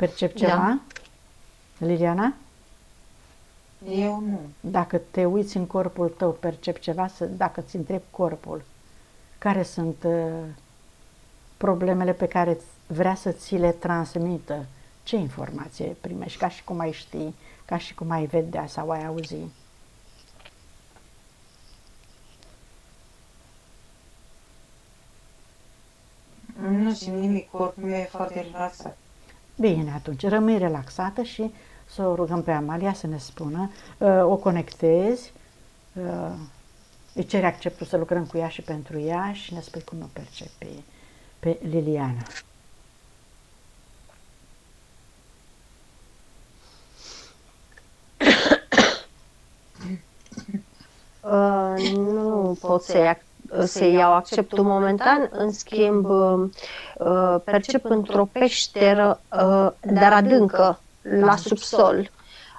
Percepi Da. ceva, Liliana? Eu nu. Dacă te uiți în corpul tău, percepi ceva, dacă ți întrebi corpul, care sunt problemele pe care vrea să ți le transmită? Ce informație primești? Ca și cum ai ști, ca și cum ai vedea sau ai auzi? Nu simt nimic, corpul meu e foarte relaxat. Bine, atunci rămâi relaxată și să o rugăm pe Amalia să ne spună, o conectezi, îi ceri acceptul să lucrăm cu ea și pentru ea și ne spui cum o percepi pe Liliana. Nu pot să iau acceptul momentan, în schimb percep într-o peșteră, dar adâncă, la subsol,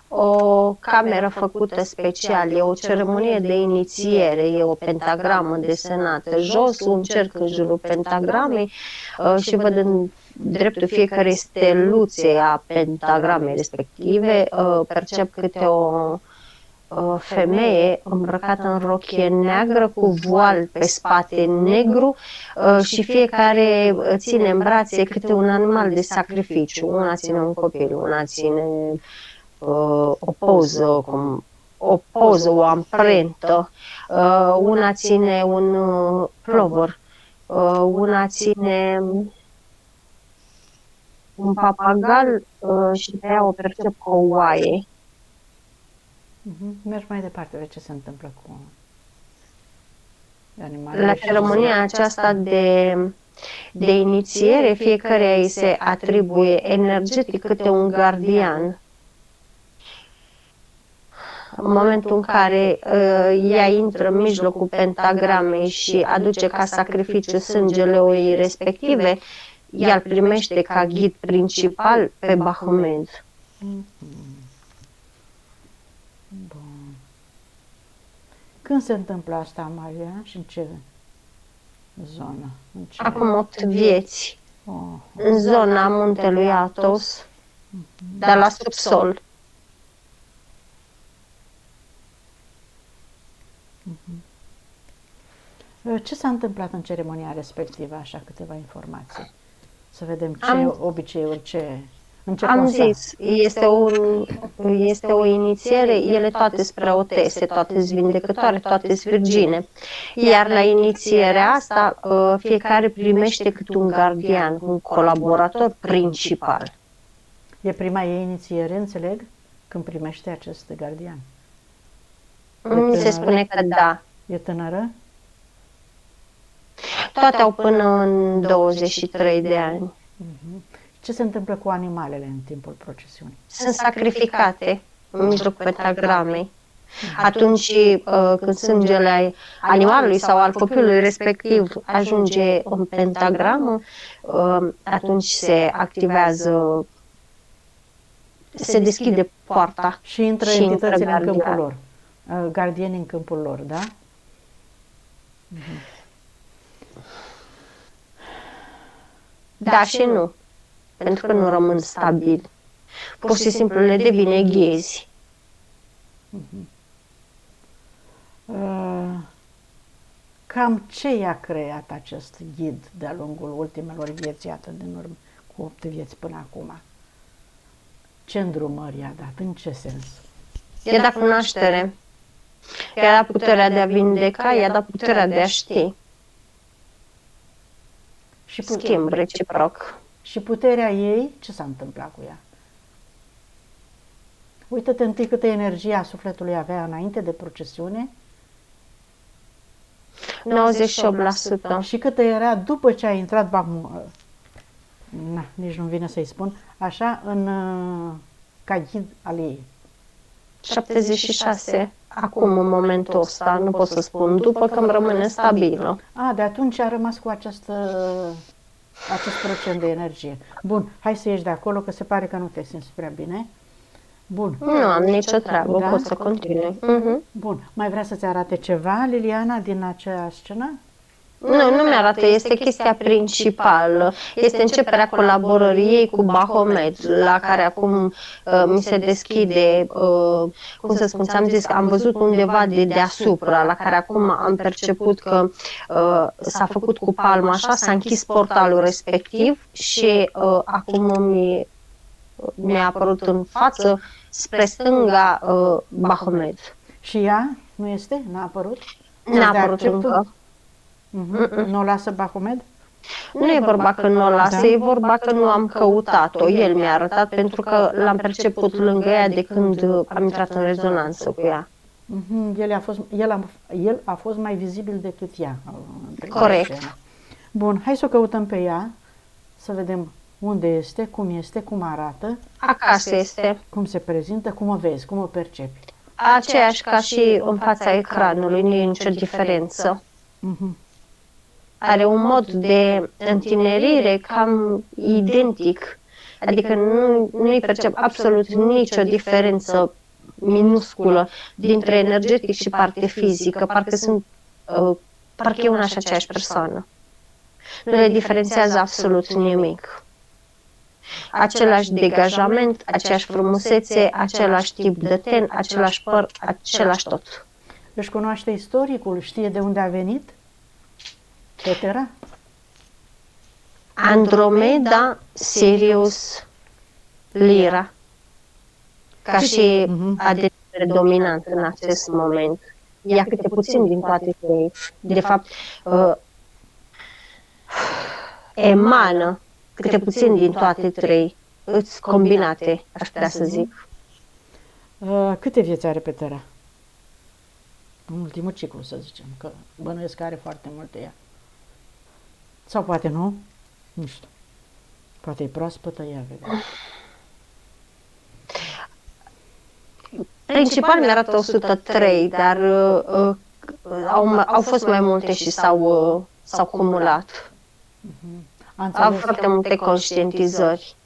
o cameră făcută special, e o ceremonie de inițiere, e o pentagramă desenată jos, un cerc în jurul pentagramei și văd în dreptul fiecarei steluțe a pentagramei respective, percep câte o femeie îmbrăcată în rochie neagră cu voal pe spate negru și fiecare ține în brațe câte un animal de sacrificiu. Una ține un copil, una ține o poză, o amprentă, una ține un plover, una ține un papagal și pe ea o percep cu o oaie. Mergi mai departe, vezi ce se întâmplă cu animalele. La ceremonia aceasta de inițiere, fiecare îi se atribuie energetic câte un gardian. În momentul în care ea intră în mijlocul pentagramei și aduce ca sacrificiu sângele oii respective, ea îl primește ca ghid principal pe Baphomet. Bun. Când se întâmplă asta, Amalia? Și în ce zonă? În ce... Acum 8 vieți, Oh. în zona muntelui Athos, dar la subsol. Ce s-a întâmplat în ceremonia respectivă, așa câteva informații? Să vedem ce obiceiuri, în ce Am consta. zis, este o inițiere, ele toate spre otese, toate sunt vindecătoare, toate sunt virgine. Iar la inițierea asta, fiecare primește câte un gardian, un colaborator principal. E prima ei inițiere, înțeleg, când primește acest gardian. Mi se spune că da. E tânără? Toate au până în 23 de ani. Ce se întâmplă cu animalele în timpul procesiunii? Sunt sacrificate în mijlocul pentagramei. Atunci când sângele animalului sau al copilului respectiv ajunge în pentagramă, atunci se activează, se deschide poarta. Și intră și entitățile intră în câmpul gardian. lor. Gardieni în câmpul lor, da? Da și nu, pentru că nu rămân stabili. Pur și simplu le devine ghezi. Cam ce i-a creat acest ghid de-a lungul ultimelor vieți, iată, din urmă, cu 8 vieți până acum? Ce îndrumări i-a dat? În ce sens? I-a dat cunoaștere, i-a dat puterea de a vindeca, i-a dat puterea de a ști. Și, Schimb reciproc. și puterea ei, ce s-a întâmplat cu ea? Uită-te întâi câtă energie a sufletului avea înainte de procesiune 98%. și câtă era după ce a intrat nici nu vine să-i spun, așa, ca ghid al ei. 76. Acum, în momentul ăsta, nu pot să spun, după că îmi rămâne stabilă. De atunci a rămas cu acest procent de energie. Bun, hai să ieși de acolo, că se pare că nu te simți prea bine. Bun. Nu am nicio treabă, Da? pot să continui. Bun. Mai vrea să-ți arate ceva, Liliana, din acea scenă? Nu mi-arată, este chestia principală. Este începerea colaborării ei cu Baphomet, la care acum mi se deschide, cum să spun, ți-am zis, am văzut undeva de deasupra, la care acum am perceput că s-a făcut cu palma așa, s-a închis portalul respectiv și acum mi-a apărut în față, spre stânga, Baphomet. Și ea nu este? N-a apărut? N-a apărut încă. Nu o lasă Baphomet? Nu e vorba că nu o lasă, Da. e vorba că nu am căutat-o. El mi-a arătat pentru că l-am perceput lângă ea de când am intrat în rezonanță cu ea. El a fost mai vizibil decât ea. Corect. Bun, hai să o căutăm pe ea, să vedem unde este, cum arată, Acasă este cum se prezintă, cum o vezi, cum o percepi. aceeași ca și în fața ecranului, nu e nicio diferență. Are un mod de întinerire cam identic, adică nu-i percep absolut nicio diferență minusculă dintre energetic și parte fizică, parcă e una și aceeași persoană. Nu le diferențiază absolut nimic. Același degajament, aceeași frumusețe, același tip de ten, același păr, același tot. Își cunoaște istoricul, știe de unde a venit? Petera? Andromeda, Sirius, Lyra, ca și ADN predominant în acest moment. Ia câte puțin din toate trei. De fapt, emană câte puțin din toate trei, îți combinate, aș putea să zic. Câte vieți are Petera? În ultimul ciclu, să zicem, că bănuiesc că are foarte multe ea. Sau poate nu, nu știu. Poate e proaspătă, ea vede. Principal mi-arată 103, dar au fost mai multe și s-au cumulat. Au foarte multe conștientizări.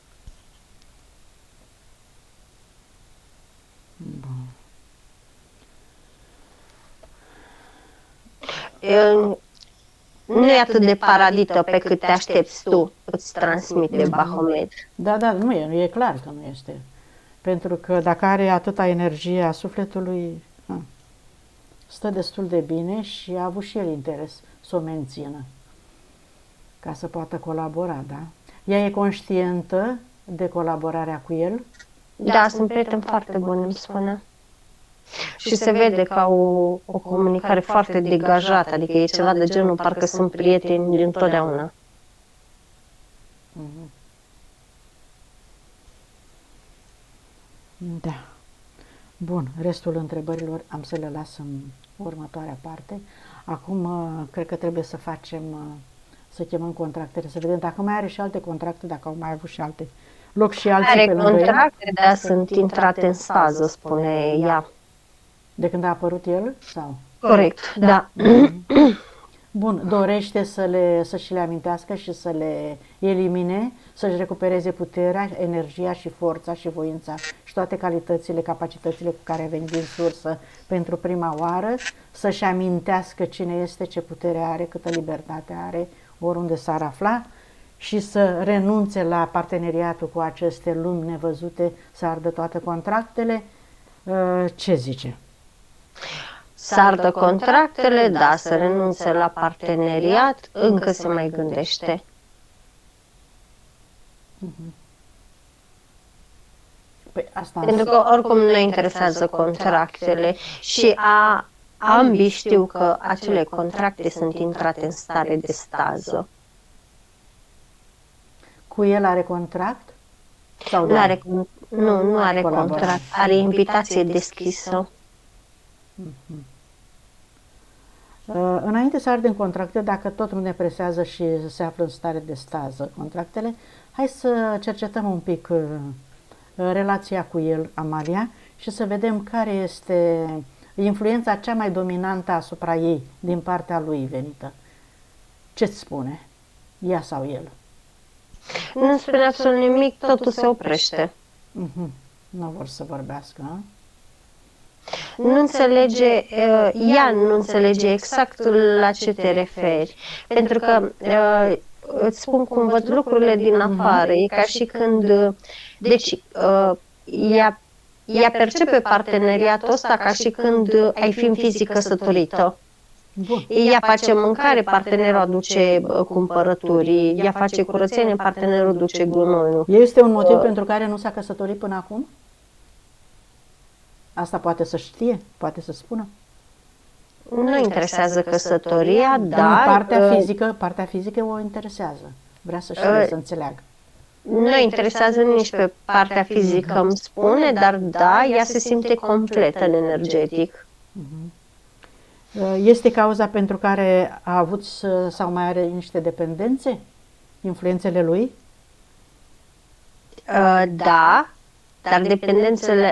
Nu e atât de paradită pe cât te aștepți tu, îți transmite Baphomet. Da, nu e clar că nu este. Pentru că dacă are atâta energie a sufletului, stă destul de bine și a avut și el interes să o mențină, ca să poată colabora, da? Ea e conștientă de colaborarea cu el? Da, sunt prieteni foarte buni, îmi spune. Și se vede că au o comunicare foarte degajată, adică e ceva de genul, parcă sunt prieteni dintotdeauna. Da. Bun, restul întrebărilor am să le las în următoarea parte. Acum cred că trebuie să să chemăm contractele, să vedem dacă mai are și alte contracte, dacă au mai avut și alte loc și alții pe lângă contracte, dar sunt intrate în stază, spune ea. De când a apărut el? Sau? Corect, da. Bun, dorește să-și le amintească și să le elimine, să-și recupereze puterea, energia și forța și voința și toate calitățile, capacitățile cu care a venit din sursă pentru prima oară, să-și amintească cine este, ce putere are, câtă libertate are, oriunde s-ar afla și să renunțe la parteneriatul cu aceste lumi nevăzute, să ardă toate contractele. Ce zice? Să ardă contractele, da, să renunțe la parteneriat, încă se mai gândește. Păi asta pentru că oricum nu interesează contractele și ambii știu că acele contracte sunt intrate în stare de stază. Cu el are contract? Sau nu are contract, are invitație deschisă. Înainte să ardem contracte, dacă tot nu ne presează și se află în stare de stază contractele, hai să cercetăm un pic relația cu el, Amalia, și să vedem care este influența cea mai dominantă asupra ei din partea lui venită. Ce-ți spune? Ea sau el? Nu spune absolut nimic, totul se oprește. Nu vor să vorbească, a? nu înțelege, ea nu înțelege exact la ce te referi. Pentru că îți spun cum văd lucrurile din afară. E ca și când, deci, ea percepe parteneriatul ăsta ca și când ai fi în fizic căsătorită. Bun. Ea face mâncare, partenerul aduce cumpărături, ea face curățenie, partenerul duce gunoiul. Este un motiv pentru care nu s-a căsătorit până acum? Asta poate să știe, poate să spună. Nu interesează căsătoria, dar partea fizică o interesează. Vrea să știe, să înțeleagă. Nu interesează nici pe partea fizică, îmi spune, dar da, ea se simte completă în energetic. Este cauza pentru care a avut sau mai are niște dependențe? Influențele lui? Da, dar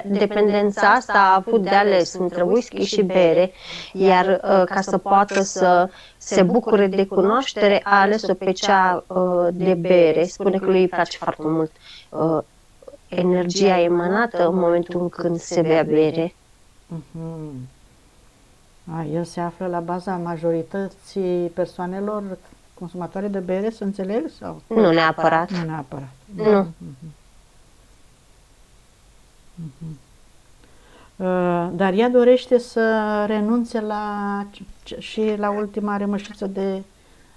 dependența asta a avut de ales între whisky și bere, iar ca să poată să se bucure de cunoaștere, a ales-o pe cea de bere. Spune că lui îi place foarte mult energia emanată în momentul când se bea bere. El se află la baza majorității persoanelor consumatoare de bere, să înțeleg? Sau? Nu neapărat. Nu neapărat. Nu. Dar ea dorește să renunțe și la ultima rămășiță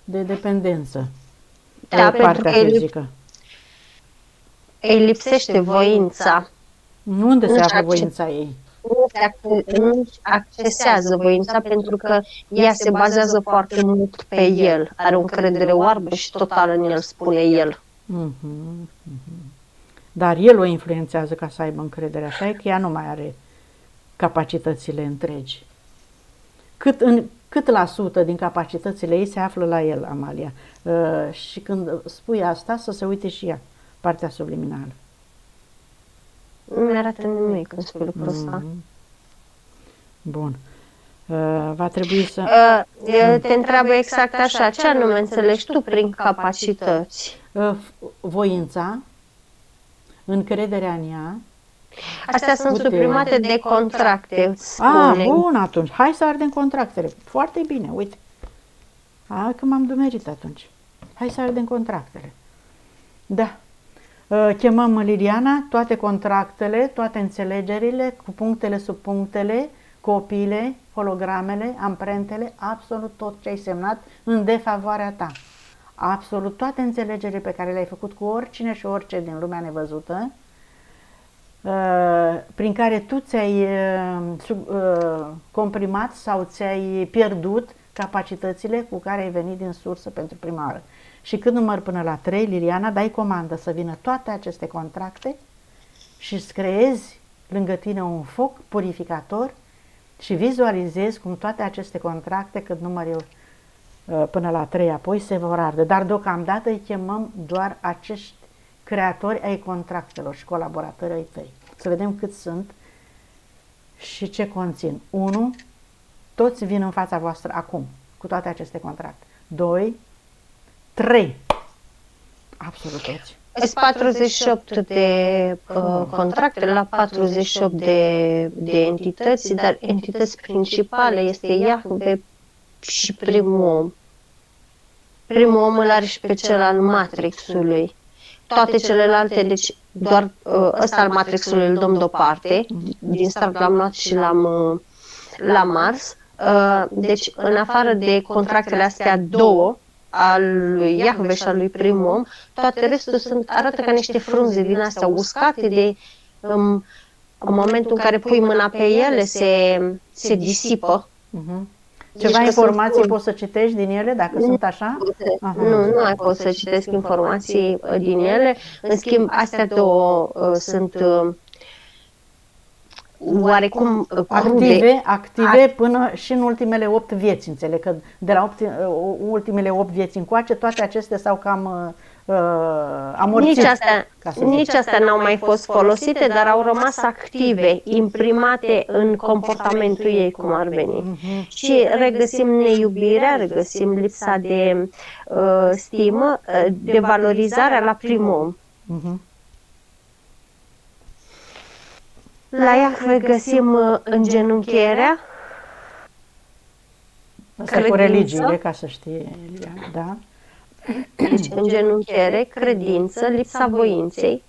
de dependență. Da, partea fizică. Îi lipsește voința. Unde se află voința ei? Nu accesează voința pentru că ea se bazează foarte mult pe el. Are o încredere oarbă și totală în el, spune el. Dar el o influențează ca să aibă încredere, așa e că ea nu mai are capacitățile întregi. Cât la sută din capacitățile ei se află la el, Amalia? Și când spui asta, să se uite și ea, partea subliminală. Nu mi-arată nimic când spui lucrul ăsta. Bun. Va trebui să... Te întreabă exact așa, ce anume înțelegi tu prin capacități? Voința, încrederea în ea. Astea sunt suprimate de contracte, spune. Bun, atunci. Hai să ardem contractele. Foarte bine, uite. Că m-am dumerit atunci. Hai să ardem contractele. Da. Chemăm Liliana, toate contractele, toate înțelegerile, cu punctele, subpunctele, copiile, hologramele, amprentele, absolut tot ce ai semnat în defavoarea ta. Absolut toate înțelegerile pe care le-ai făcut cu oricine și orice din lumea nevăzută, prin care tu ți-ai comprimat sau ți-ai pierdut capacitățile cu care ai venit din sursă pentru prima oară. Și când număr până la 3, Liliana, dai comandă să vină toate aceste contracte și îți creezi lângă tine un foc purificator și vizualizezi cum toate aceste contracte, când număr eu până la 3 apoi, se vor arde. Dar deocamdată îi chemăm doar acești creatori ai contractelor și colaboratori ai tăi. Să vedem cât sunt și ce conțin. 1. Toți vin în fața voastră acum, cu toate aceste contracte. 2. 3. Absolut toți. Sunt 48 de contracte la 48 de entități, dar entități principale este Iahve și primul om. Primul om îl are și pe cel al Matrixului. Toate celelalte, deci doar ăsta al Matrixului îl dăm deoparte. Din start l-am luat și l-am Mars. Deci în afară de contractele astea două, al lui Iahve și al lui primul om, toate restul arată ca niște frunze din astea uscate de în momentul în care pui mâna pe ele se disipă. Ceva informații poți să citești din ele dacă sunt așa? Nu mai pot să citesc informații din ele. În schimb, astea două sunt oarecum active până și în ultimele 8 vieți, înțeleg că de la ultimele 8 vieți încoace toate acestea s-au cam amorțit. Nici astea n-au mai fost folosite, dar au rămas active, imprimate în comportamentul ei, cum ar veni. Și regăsim neiubirea, regăsim lipsa de stimă, de valorizarea la primul om. La Iahve găsim îngenunchierea, Asta cu credință. religiile, ca să știe Eliana, da? Deci îngenunchiere, credință, lipsa voinței,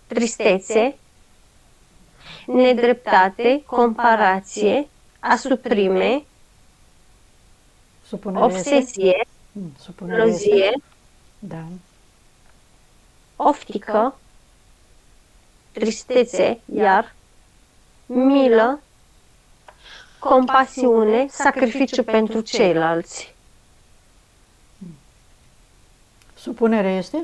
tristețe, nedreptate, comparație, asuprime, Supunere este? obsesie, Supunere este? lozie, Da. oftică, tristețe, iar, milă, compasiune, sacrificiu pentru ceilalți. Supunere este?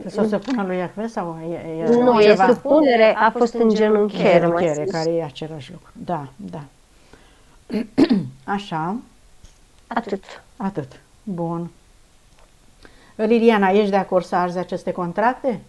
Să se pună lui Iahve sau e Nu, e ceva? supunere, a fost îngenunchiere, mai Genunchiere, sus. care e același lucru. Da, da. Așa, Atât. atât. Bun. Liliana, ești de acord să arzi aceste contracte?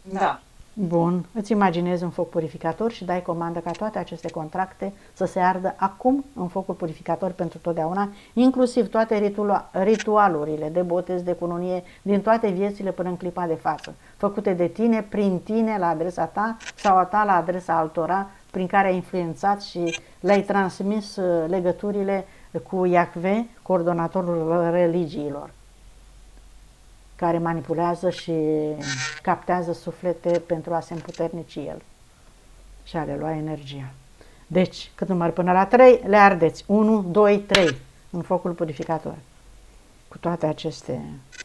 Da. Bun. Îți imaginezi un foc purificator și dai comandă ca toate aceste contracte să se ardă acum în focul purificator pentru totdeauna, inclusiv toate ritualurile de botez, de cununie, din toate viețile până în clipa de față, făcute de tine, prin tine, la adresa ta sau a ta la adresa altora, prin care ai influențat și le-ai transmis legăturile cu Iahve, coordonatorul religiilor, care manipulează și captează suflete pentru a se împuternici el și a le lua energia. Deci, cât număr până la 3, le ardeți. 1, 2, 3 în focul purificator. Cu toate aceste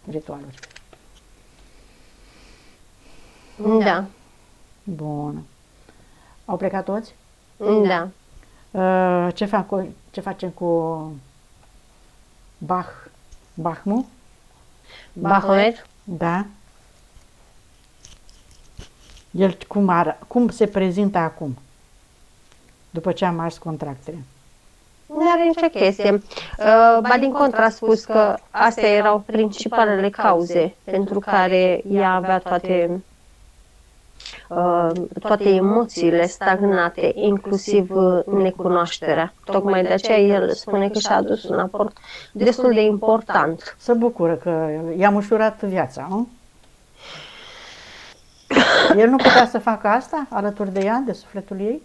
ritualuri. Da, Bun. Au plecat toți? da. Ce facem cu Bahmu? Bahomet, Da. El cum se prezintă acum? După ce am ars contractele. nu are nicio chestie. Ba din contră a spus că astea erau principalele cauze pentru care ea avea toate emoțiile stagnate, inclusiv necunoașterea. Tocmai de aceea el spune că și-a adus un aport destul de important. Se bucură că i-am ușurat viața, nu? El nu putea să facă asta alături de ea, de sufletul ei?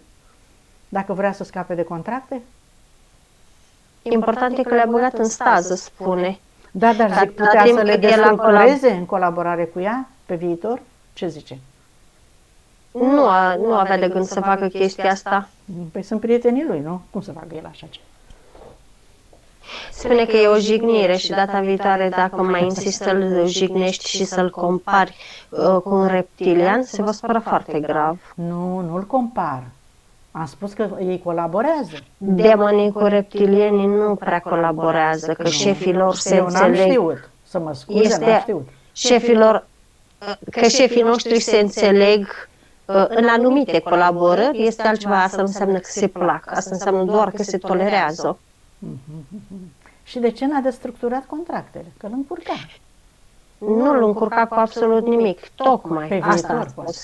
Dacă vrea să scape de contracte? Important e că le-a băgat în stază, spune. Da, dar zic, Atâta putea timp să le cât el a destructureze în colaborare cu ea pe viitor? Ce zice? Nu avea de gând să facă chestia asta. Păi sunt prietenii lui, nu? Cum să facă el așa ceva? Spune că e o jignire și data viitoare, dacă mai insistă să-l jignești și să-l compari cu un reptilian, se va supăra foarte grav. Nu, nu-l compar. Am spus că ei colaborează. Demonii cu reptilienii nu prea colaborează, că șefii lor se Eu n-am înțeleg. știut. Să mă scuze, n-am știut. Că șefii noștri se înțeleg în anumite colaborări, este altceva, asta nu înseamnă că se plac, asta înseamnă doar că se tolerează. Și de ce n-a destructurat contractele? Că îl încurca. Nu îl încurca cu absolut nimic, tocmai Pe asta viitor, a spus.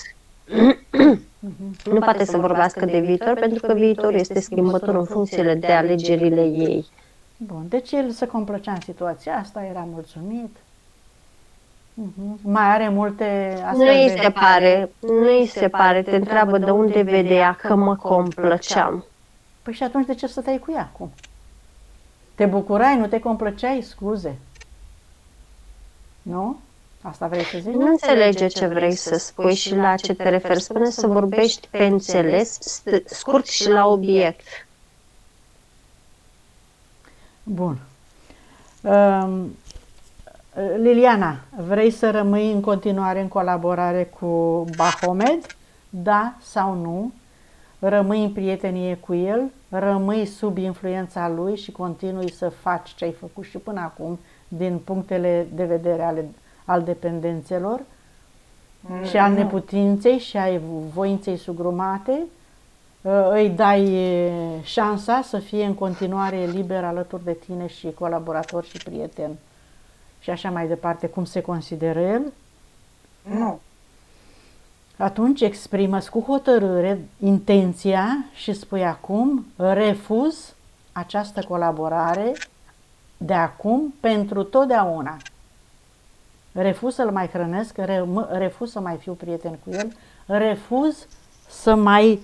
Nu poate să vorbească de viitor, pentru că viitorul este schimbător în funcție de alegerile ei. Bun, deci el se complăcea în situația asta, era mulțumit. Mai are multe astfel Nu îi de... se pare, nu îi se pare, te întreabă de unde vedea că mă complăceam. Păi și atunci de ce să stai cu ea acum? Te bucurai, nu te complăceai? Scuze. Nu? Asta vrei să zici? Nu înțelege ce vrei să spui și la ce te referi. Spune să vorbești pe înțeles, scurt și la obiect. Bun. Liliana, vrei să rămâi în continuare în colaborare cu Bahomet? Da sau nu? Rămâi în prietenie cu el? Rămâi sub influența lui și continui să faci ce ai făcut și până acum din punctele de vedere al dependențelor și al neputinței și ai voinței sugrumate? Îi dai șansa să fie în continuare liber alături de tine și colaborator și prieten și așa mai departe, cum se consideră el? Nu. Atunci exprimă-ți cu hotărâre intenția și spui acum, refuz această colaborare de acum pentru totdeauna. refuz să-l mai hrănesc, refuz să mai fiu prieten cu el, refuz să mai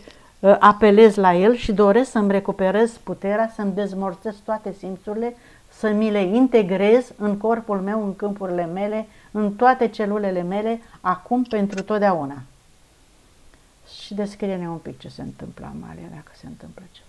apelez la el și doresc să-mi recuperez puterea, să-mi dezmorțez toate simțurile, să mi le integrez în corpul meu, în câmpurile mele, în toate celulele mele, acum pentru totdeauna. Și descrie-ne un pic ce se întâmplă, Amalia, dacă se întâmplă ceva.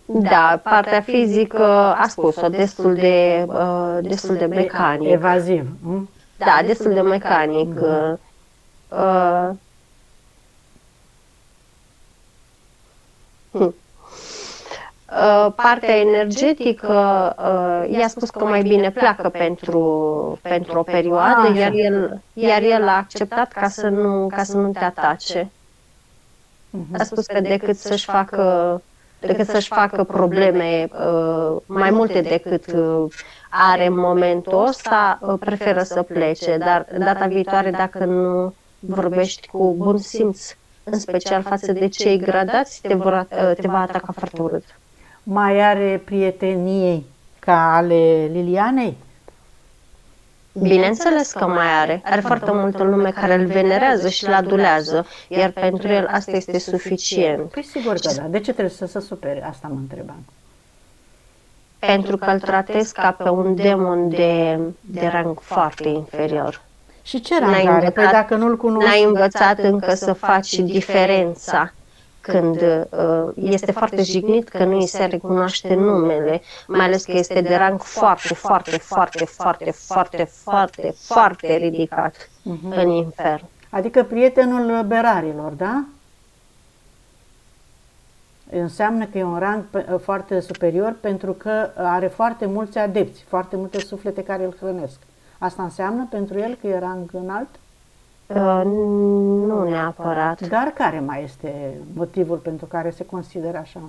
Da, partea fizică a spus-o, destul de mecanic. Evaziv. Da, destul de mecanic. Partea energetică, i-a spus că mai bine pleacă pentru o perioadă, iar el a acceptat ca să nu te atace. A spus că decât să-și facă probleme mai multe decât are în momentul ăsta, preferă să plece, dar data viitoare, dacă nu vorbești cu bun simț, în special față de cei gradați, te va ataca foarte urât. Mai are prietenii ca ale Lilianei? Bineînțeles că mai are. Are foarte multă lume care îl venerează și îl adulează, iar pentru el asta este suficient. Păi sigur că da. De ce trebuie să se supere? Asta mă întrebam. Pentru că îl tratez ca pe un demon de rang foarte inferior. Și ce rang are? Păi dacă nu-l cunoști... N-ai învățat încă să faci diferența când este foarte jignit că nu îi se recunoaște numele, mai ales că este de rang foarte, foarte, foarte, foarte, foarte, foarte, foarte ridicat în infern. Adică prietenul berarilor, da? Înseamnă că e un rang foarte superior pentru că are foarte mulți adepți, foarte multe suflete care îl hrănesc. Asta înseamnă pentru el că e rang înalt? Nu neapărat. Dar care mai este motivul pentru care se consideră așa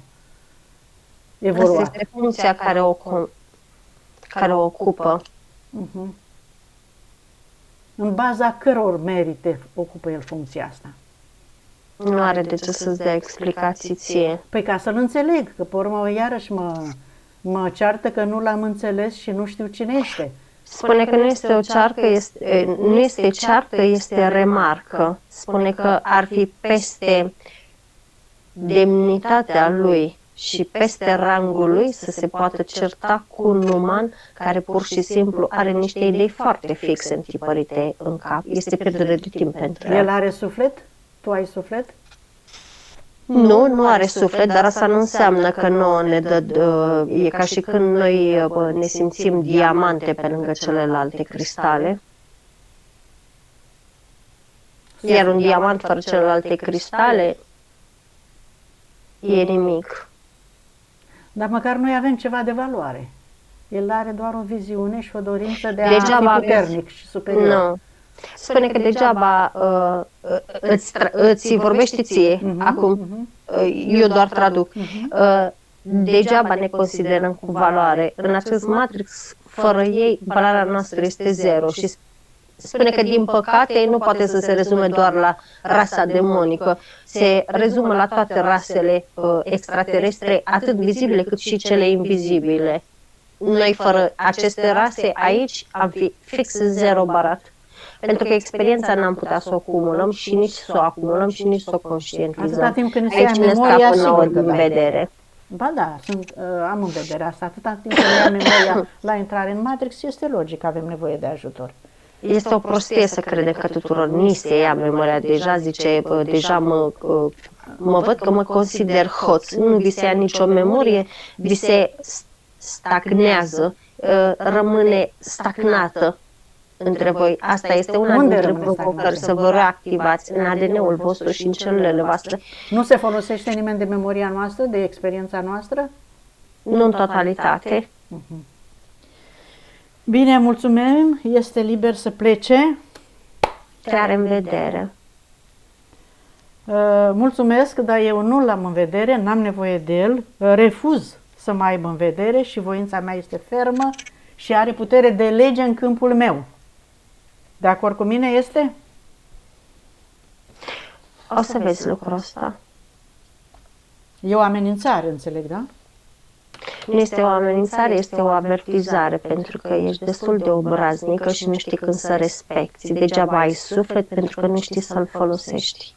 evoluat? Asta este funcția care o ocupă. În baza căror merite ocupă el funcția asta? Nu are de ce să-ți dea explicații ție. Păi ca să-l înțeleg, că pe urmă iarăși mă ceartă că nu l-am înțeles și nu știu cine este. Spune că nu este o ceartă, nu este ceartă, este remarcă. Spune că ar fi peste demnitatea lui și peste rangul lui să se poată certa cu un uman care pur și simplu are niște idei foarte fixe întipărite în cap. Este pierdere de timp pentru el. El are suflet? Tu ai suflet? Nu are suflet, dar asta nu înseamnă că nouă ne dă... E ca și când noi ne simțim diamante pe lângă celelalte cristale. Iar un diamant fără celelalte cristale e nimic. Dar măcar noi avem ceva de valoare. El are doar o viziune și o dorință de a fi puternic și superior. Nu. Spune că degeaba îți vorbește ție acum. Eu doar traduc. Degeaba ne considerăm cu valoare. În acest matrix, fără ei, valoarea noastră este zero. Și spune că, din păcate, nu poate să se rezume doar la rasa demonică. Se rezumă la toate rasele extraterestre, atât vizibile cât și cele invizibile. Noi, fără aceste rase, aici am fi fix zero barat. Pentru că experiența n-am putea să o acumulăm și nici să o acumulăm și nici să o conștientizăm. Atâta timp când se Aici ia ne memoria, scapă nouă din da. vedere. Ba da, am în vedere asta. Atâta timp când ia memoria la intrare în Matrix, este logic că avem nevoie de ajutor. Este o prostie să crede că tuturor ni se ia memoria. Deja zice, deja mă văd că mă consider hoț. Nu vi se ia nicio memorie, vi se stagnează, rămâne stagnată între voi. Asta este una dintre provocări, să vă reactivați în ADN-ul vostru și în celulele voastre. Nu se folosește nimeni de memoria noastră, de experiența noastră? Nu în totalitate. Bine, mulțumim. Este liber să plece. Te are în vedere. Mulțumesc, dar eu nu l-am în vedere, n-am nevoie de el. Refuz să mă aibă în vedere și voința mea este fermă și are putere de lege în câmpul meu. De acord cu mine este? O să vezi lucrul ăsta. E o amenințare, înțeleg, da? Nu este o amenințare, este o avertizare, pentru că ești destul de obraznică și nu știi când să respecti. Degeaba ai suflet pentru că nu știi să-l folosești.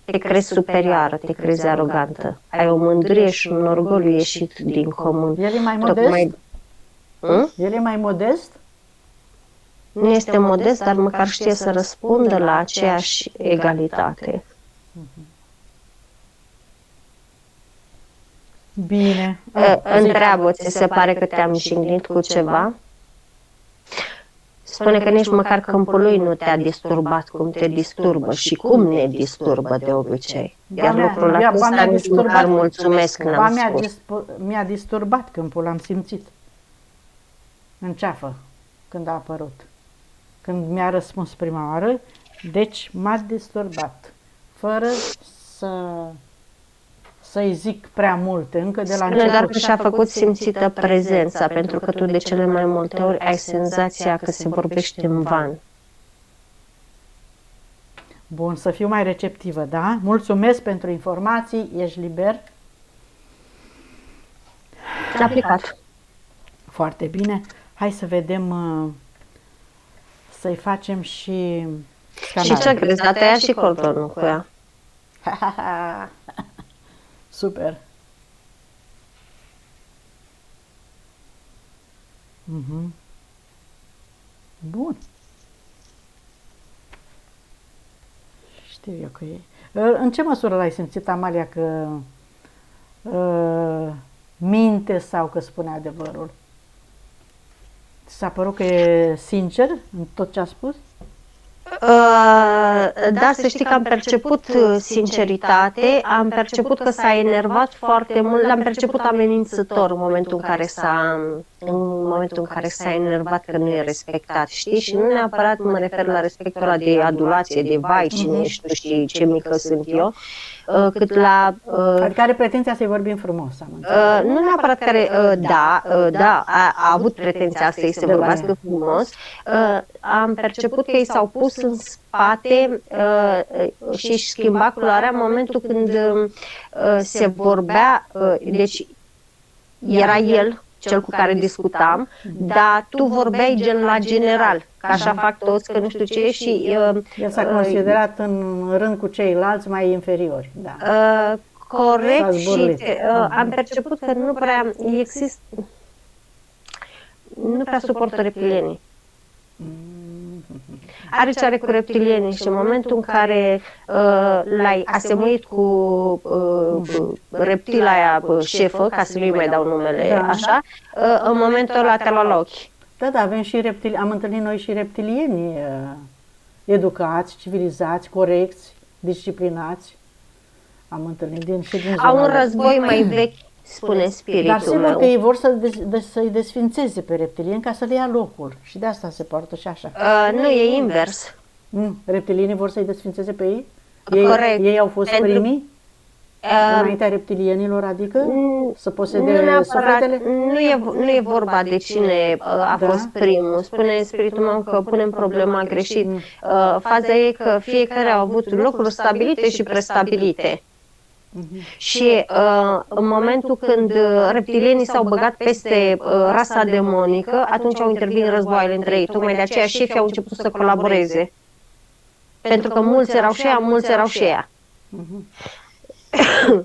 Te crezi superioară, te crezi arogantă. Ai o mândrie și un orgoliu ieșit din comun. El e mai modest? El e mai modest? Nu este modest, dar măcar știe să răspundă la aceeași egalitate. Bine. Întreabă, ți se pare că te-am jignit cu ceva? Spune că nici măcar câmpul lui nu te-a disturbat cum te disturbă și cum ne disturbă de obicei. Iar lucrul acesta nici măcar mulțumesc n-am spus. Mi-a disturbat câmpul, am simțit. În ceafă, când a apărut. Când mi-a răspuns prima oară, deci m-a disturbat. Fără să-i zic prea multe, încă de la început. Dar că și-a făcut simțită prezența, pentru că tu de cele mai multe ori ai senzația că se vorbește în van. Bun, să fiu mai receptivă, da? Mulțumesc pentru informații, ești liber. Aplicat. Foarte bine. Hai să vedem, să-i facem și scanare. Și ce crezi? Dar tăia și cordonul cu ea. Super. Bun. Știu eu că e. În ce măsură l-ai simțit, Amalia, că minte sau că spune adevărul? Ți s-a părut că e sincer în tot ce a spus? Da, să știi că am perceput sinceritate, am perceput că s-a enervat foarte mult, l-am perceput amenințător în momentul în care s-a enervat că nu e respectat, știi? Și nu neapărat mă refer la respectul ăla de adulație, de vai, cine ești tu, știi ce mică sunt eu, cât la... Adică are pretenția să-i vorbim frumos, am înțeles. Nu neapărat care, a avut pretenția să-i se vorbească frumos, am perceput că ei s-au pus în spate și își schimba culoarea în momentul când se vorbea, deci era el, cel cu care discutam, dar tu vorbeai gen la general, că așa fac toți, că nu știu ce, și... El s-a considerat în rând cu ceilalți mai inferiori, da. Corect, și am perceput că nu prea există, nu prea suportă reptilienii. Are ce are cu reptilienii și în momentul în care l-ai asemuit cu reptila aia șefă, ca să nu-i mai dau numele, da, așa, în momentul ăla te-a luat la ochi. Da, avem și am întâlnit noi și reptilieni educați, civilizați, corecți, disciplinați. Am întâlnit și din zona. Au un război mai vechi, spune spiritul meu. Dar sigur meu. că ei vor să-i desfințeze pe reptilieni ca să le ia locul. Și de asta se poartă și așa. Nu, e invers. Reptilienii vor să-i desfințeze pe ei? Corect. Ei au fost primii? Înaintea reptilienilor, adică să posede sufletele? Nu e vorba de cine a fost primul. Spune spiritul meu că punem problema greșit. Faza e că fiecare au avut locuri stabilite și prestabilite. Și în momentul când reptilienii s-au băgat peste rasa demonică, atunci au intervenit războaiele între ei. Tocmai de aceea șefii au început să colaboreze. Pentru că mulți erau și ea, mulți erau și ea.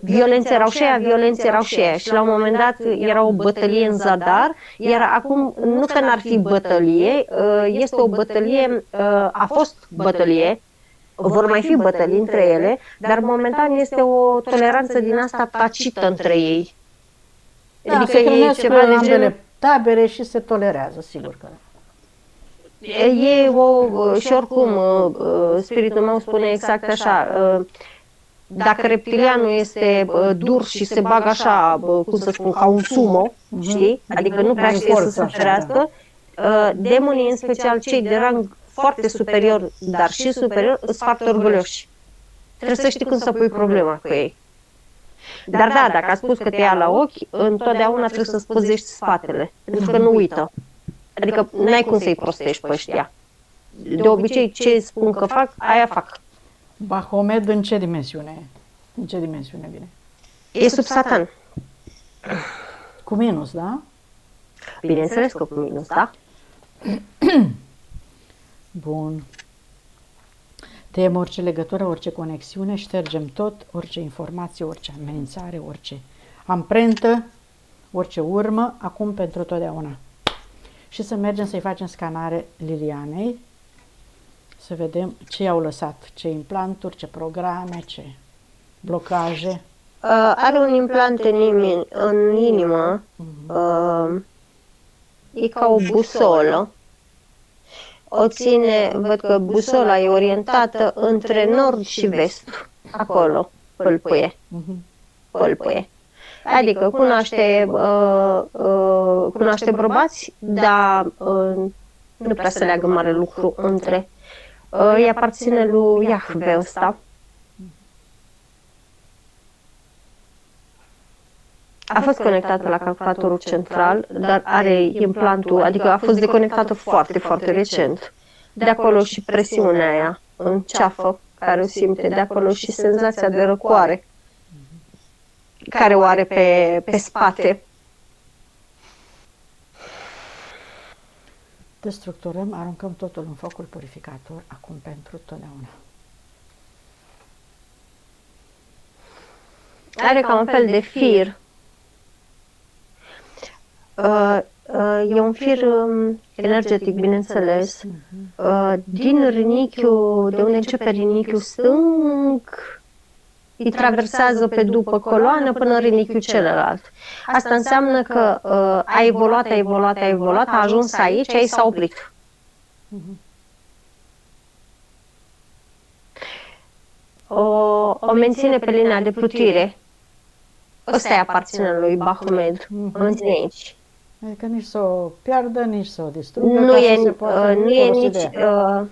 Violențe erau și ea, violențe erau și ea. Și la un moment dat era o bătălie în zadar, iar acum nu că n-ar fi bătălie, este o bătălie, a fost bătălie, vor mai fi bătălii între ele, dar momentan este o toleranță din asta tacită între ei. Da, adică se hrănesc ceva de ambele tabere și se tolerează, sigur că. Și oricum, spiritul meu spune exact așa, dacă reptilianul este dur și se bagă așa, cum să spun, ca un sumo, știi? Adică nu prea știe să se ferească, demonii, în special cei de rang foarte superior, dar și superior, sunt foarte orgolioși. Trebuie să știi când să pui problema cu ei. Dar da, dacă a spus că te ia la ochi, întotdeauna trebuie să-ți păzești spatele, pentru că nu uită. Adică n-ai cum să-i prostești pe ăștia. De obicei, ce spun că fac, aia fac. Bahomet în ce dimensiune? În ce dimensiune vine? E sub Satan. Cu minus, da? Bineînțeles că cu minus, da? Bun. Tăiem orice legătură, orice conexiune, ștergem tot, orice informație, orice amenințare, orice amprentă, orice urmă, acum pentru totdeauna. Și să mergem să-i facem scanare Lilianei, să vedem ce i-au lăsat, ce implanturi, ce programe, ce blocaje. Are un implant în inimă, e ca o busolă. O ține, văd că busola e orientată între nord și vest, acolo, pâlpâie. Pâlpâie. Adică cunoaște bărbați, dar nu prea se leagă mare lucru între. Îi aparține lui Iahve ăsta. A fost conectată la calculatorul central, dar are implantul, adică a fost deconectată foarte, foarte recent. De acolo și presiunea aia în ceafă care o simte, de acolo și senzația de răcoare care o are pe spate. Destructurăm, aruncăm totul în focul purificator, acum pentru totdeauna. Are ca un fel de fir. E un fir energetic, bineînțeles, din rinichiul, de unde începe rinichiul stâng, îi traversează pe după coloană până în rinichiul celălalt. Asta înseamnă că a evoluat, a ajuns aici, aici s-a oprit. O menține pe linia de plutire. Ăsta îi aparține lui Bahomet, o menține aici. Adică nici să o piardă, nici să o distrugă, Nu ca e, să se poată nu e folosi nici... de ea.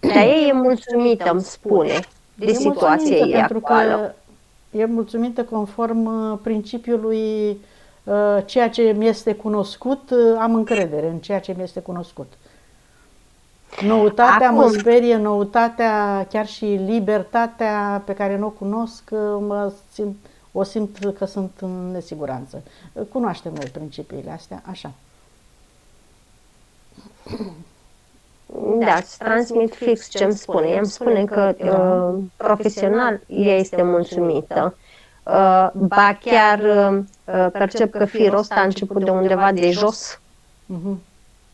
Dar ea e mulțumită, îmi spune, de situația ei pentru actuală. că e mulțumită conform principiului ceea ce mi este cunoscut, am încredere în ceea ce mi este cunoscut. Noutatea mă sperie, noutatea, chiar și libertatea pe care nu o cunosc, o simt că sunt în nesiguranță. Cunoaștem noi principiile astea, așa. Da, îți transmit fix ce îmi spune. Ea îmi spune că profesional ea este mulțumită. Ba chiar percep că firul ăsta a început de undeva de jos.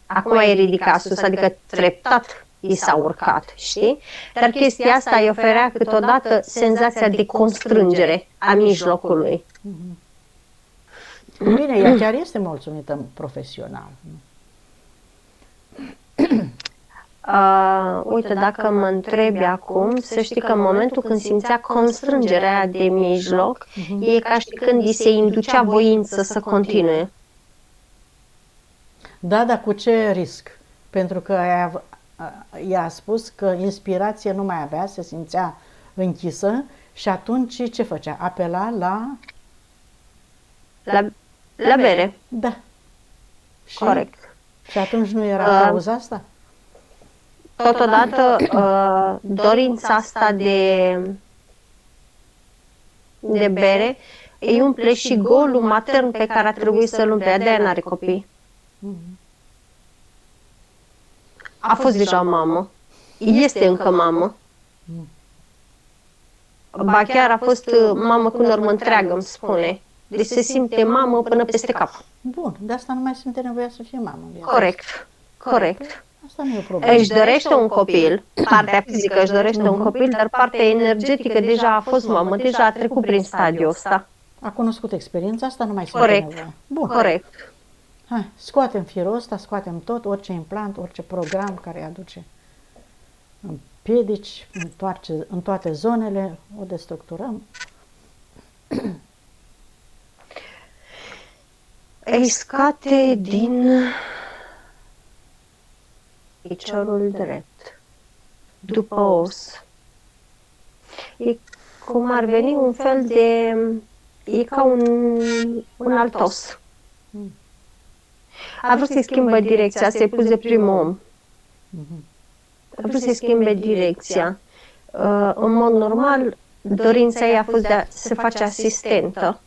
Acum e ridicat sus, adică treptat i s-a urcat, știi? Dar chestia asta îi oferea câteodată senzația de constrângere a mijlocului. Bine, ea chiar este mulțumită profesional. Uite, dacă mă întrebi acum, să știi că în momentul când simțea constrângerea aia de mijloc, e ca și când îi se inducea voință să continue. Da, dar cu ce risc? Pentru că ea a spus că inspirație nu mai avea, se simțea închisă și atunci ce făcea? Apela la bere. Da. Și, corect. Și atunci nu era cauza asta? Totodată, dorința asta de bere îi umple și golul matern pe care a trebuit să-l umple. De-aia n-are copii. A fost deja mamă. Este încă mamă. Ba chiar a fost mamă cu normă întreagă, îmi spune. Deci se simte mamă până peste cap. Bun, de asta nu mai simte nevoia să fie mamă. Corect. Asta nu e o problemă. Își dorește un copil, partea fizică își dorește un copil, dar partea energetică deja a fost mamă, deja a trecut prin stadiul ăsta. A cunoscut experiența asta, nu mai simte nevoia. Bun. Corect. Hai, scoatem firul ăsta, scoatem tot, orice implant, orice program care îi aduce împiedici, în toate zonele, o destructurăm. Îi scate din piciorul drept, după os. E cum ar veni un fel de... e ca un alt os. A vrut să-i schimbe direcția, să-i pus de primul om. A vrut să-i schimbe direcția. În mod normal, dorința ei a fost de a se face asistentă.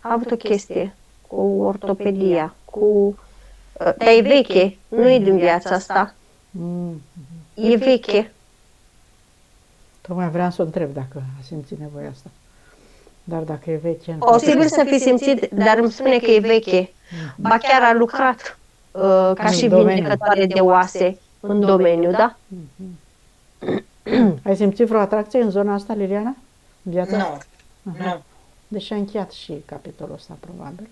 A avut o chestie cu ortopedia, dar e veche, nu e din viața asta. E veche. Tocmai vreau să o întreb dacă a simțit nevoia asta. Dar dacă e veche... Posibil să fi simțit, dar îmi spune că e veche. Ba chiar a lucrat ca și vindecătoare de oase în domeniu, da? Ai simțit vreo atracție în zona asta, Liliana? În viața? Nu. Nu. Deci a încheiat și capitolul ăsta, probabil.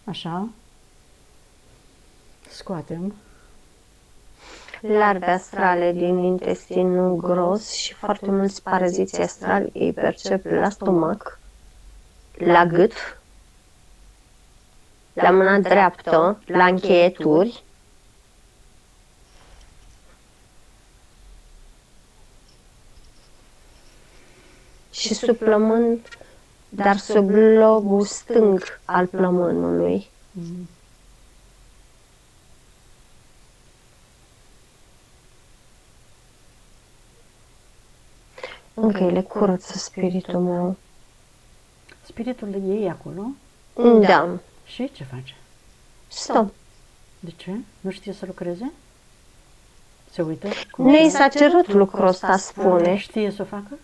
Așa. Scoatem. Larve astrale din intestinul gros și foarte mulți paraziți astrali îi percep la stomac, la gât, la mâna dreaptă, la încheieturi. Și sub plămân, dar sub lobul stâng al plămânului. Încă le curăță spiritul meu. Spiritul ei e acolo? Da. Și ce face? Stă. De ce? Nu știe să lucreze? Se uită? Nu i s-a cerut lucrul ăsta, spune. Știe să o facă?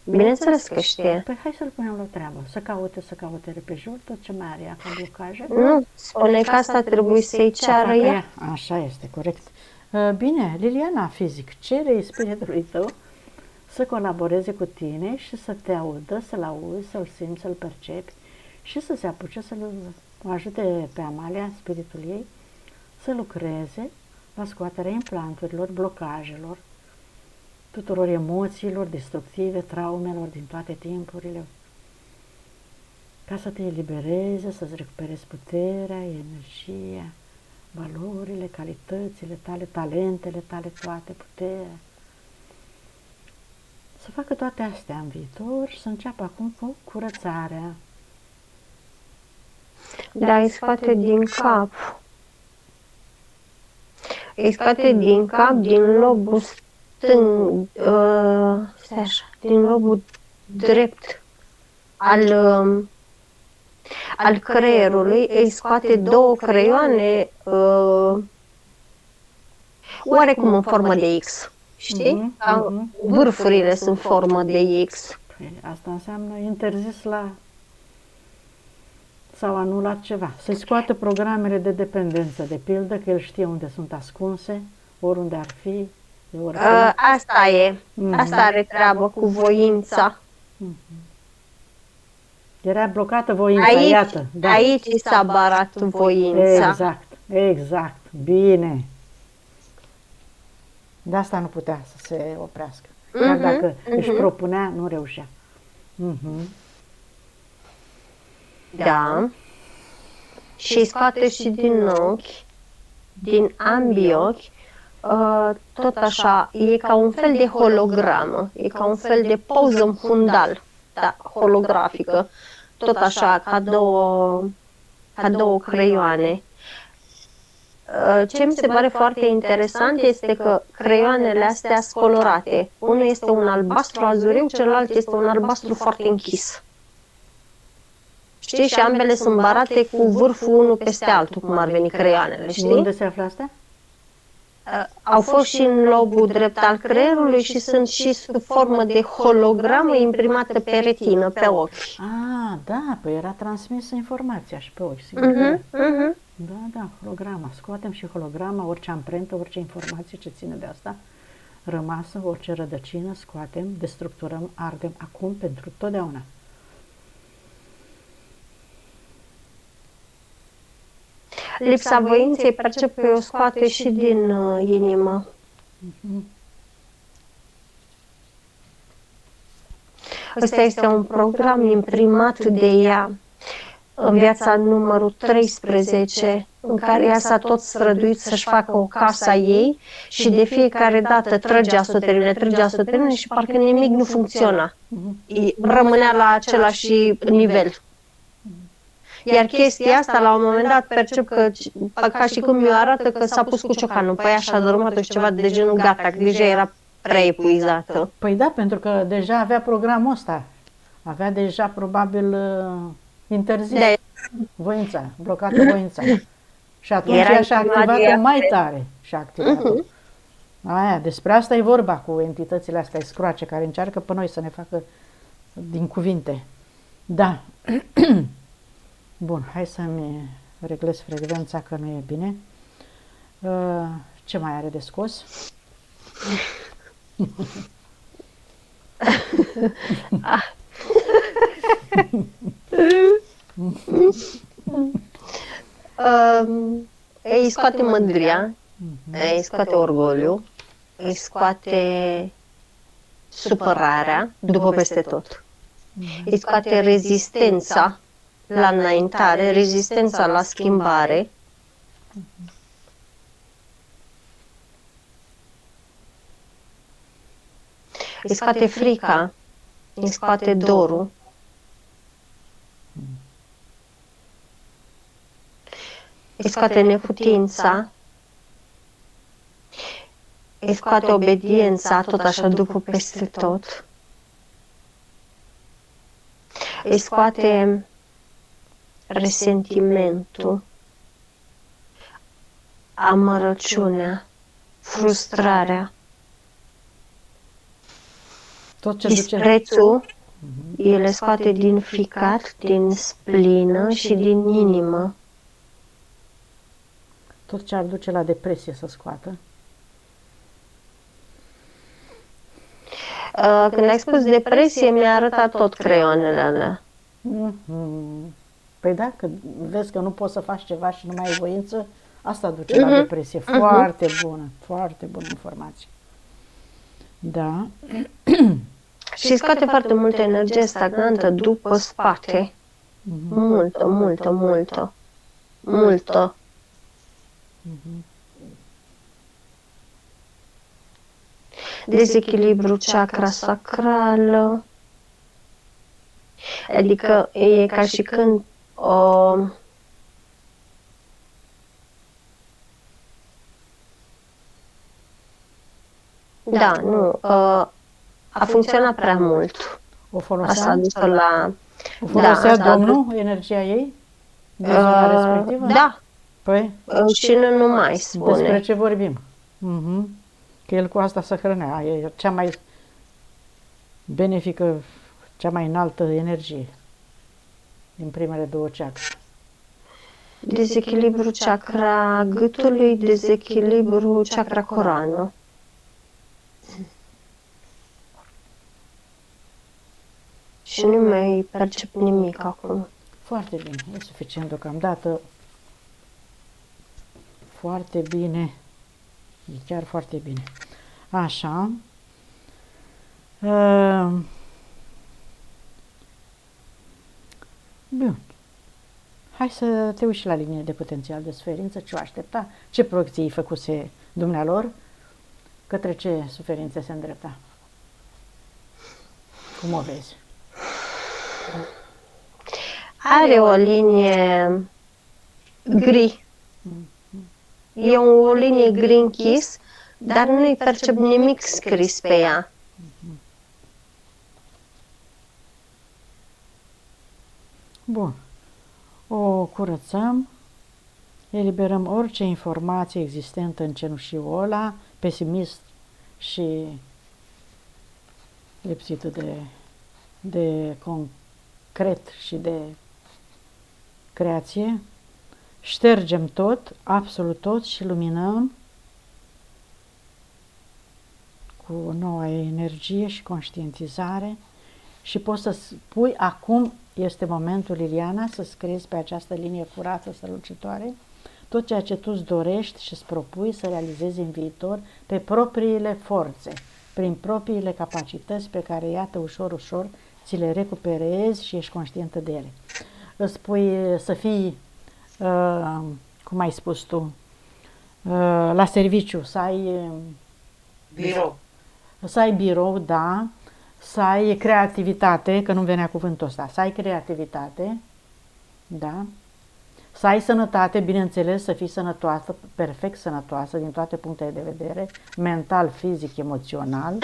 Bineînțeles că știe. Păi hai să-l punem la treabă. Să caute repejor tot ce mai are ea ca blocaje. Nu, spune că asta trebuie să-i ceară ea. Așa este, corect. Bine, Liliana, fizic, cere spiritului tău să colaboreze cu tine și să te audă, să-l auzi, să-l simți, să-l percepi și să se apuce să-l ajute pe Amalia, spiritul ei, să lucreze la scoaterea implanturilor, blocajelor, tuturor emoțiilor destructive, traumelor din toate timpurile, ca să te elibereze, să-ți recuperezi puterea, energia, valorile, calitățile tale, talentele tale, toate, puterea. Să facă toate astea în viitor și să înceapă acum cu curățarea. Da, îi scoate din cap. Îi scoate din cap, din lobul stâng, din lobul drept al creierului, îi scoate două creioane oarecum în formă de X. Știi? Vârfurile sunt formă de X. Păi, asta înseamnă interzis sau anulat ceva. Să-i scoată programele de dependență, de pildă, că el știe unde sunt ascunse, oriunde ar fi. Asta e. Asta are treabă cu voința. Era blocată voința, iată. Da. Aici s-a barat voința. Exact. Bine. De asta nu putea să se oprească. Chiar dacă își propunea, nu reușea. Da. Și scoate și din ochi, din ambii ochi, tot așa, e ca un fel de hologramă, e ca un fel de poză în fundal, da, holografică, tot așa, ca două creioane. Ce mi se pare foarte interesant este că creioanele astea sunt colorate. Unul este un albastru azuriu, celălalt este un albastru foarte închis. Știi? Și ambele sunt barate cu vârful unul peste altul, cum ar veni creioanele, știi? Unde se află astea? Au fost și în lobul drept al creierului și sunt și sub formă de hologramă imprimată pe retină, pe ochi. Ah, da, păi era transmisă informația și pe ochi, sigur. Da, holograma. Scoatem și holograma, orice amprentă, orice informație ce ține de asta rămasă, orice rădăcină, scoatem, destructurăm, ardem acum pentru totdeauna. Lipsa voinței percep că o scoate și din inimă. Ăsta este un program imprimat de ea în viața numărul 13, în care ea s-a tot străduit să-și facă o casă a ei și de fiecare dată trăgea soterinele și parcă nimic nu funcționa. Rămânea la același nivel. Iar chestia asta, la un moment dat, percep că, ca și cum mi-o arată că s-a pus cu ciocanul pe ea și a dormat și ceva de genul, gata, că deja era prea epuizată. Păi da, pentru că deja avea programul ăsta. Avea deja probabil interzis Da. voința, blocată voința. Și atunci Era ea și-a activat-o informația. mai tare. Și-a activat-o. Aia, despre asta e vorba cu entitățile astea scroace care încearcă pe noi să ne facă din cuvinte. Da. Bun, hai să-mi reglez frecvența că nu e bine. Ce mai are de scos? Îi scoate mândria, îi scoate orgoliu, îi scoate supărarea după peste tot. Îi scoate rezistența la înaintare, rezistența la schimbare. Îi scoate frica, îi scoate dorul. Îi scoate neputința, îi scoate obediența, tot așa după peste tot. Îi scoate resentimentul, amărăciunea, frustrarea, Tot ce duce... disprețul, el le scoate din ficat, din splină și din inimă. Tot ce ar duce la depresie să scoată. Când ai spus depresie, mi-a arătat tot creionele alea. Păi da, că vezi că nu poți să faci ceva și nu mai ai voință, asta duce la depresie. Foarte bună informație. Da. Și scoate foarte multă energie stagnantă după spate. Multă. Dezechilibru chakra sacrală. Adică e ca și când da, nu, a funcționat prea mult. O Asta a dus la... O folosea Domnul, energia ei? De zona respectivă? Da. Păi? Și nu numai spune. Despre ce vorbim? Că el cu asta se hrănea. E cea mai benefică, cea mai înaltă energie din primele două chakre. Dezechilibru chakra gâtului, dezechilibru chakra coroană. Și nu mai percep nimic acum. Foarte bine, e suficient deocamdată. Foarte bine. E chiar foarte bine. Așa. Bun. Hai să te uiți și la linie de potențial de suferință, ce o aștepta, ce proiecții făcuse dumnealor, către ce suferințe se îndrepta. Cum o vezi? Are o linie gri. E o linie gri închis, dar nu-i percep nimic scris pe ea. Bun. O curățăm, eliberăm orice informație existentă în cenușiul ăla, pesimist și lipsit de concret și de creație. Ștergem tot, absolut tot și luminăm cu noua energie și conștientizare și poți să spui acum este momentul, Liliana, să scriezi pe această linie curată, strălucitoare, tot ceea ce tu îți dorești și îți propui să realizezi în viitor pe propriile forțe, prin propriile capacități pe care, iată, ușor, ușor, ți le recuperezi și ești conștientă de ele. Îți spui să fii, cum ai spus tu, la serviciu, să ai birou. Să ai birou, da, să ai creativitate, că nu venea cuvântul ăsta, să ai creativitate, Da? Să ai sănătate, bineînțeles, să fii sănătoasă, perfect sănătoasă din toate punctele de vedere, mental, fizic, emoțional.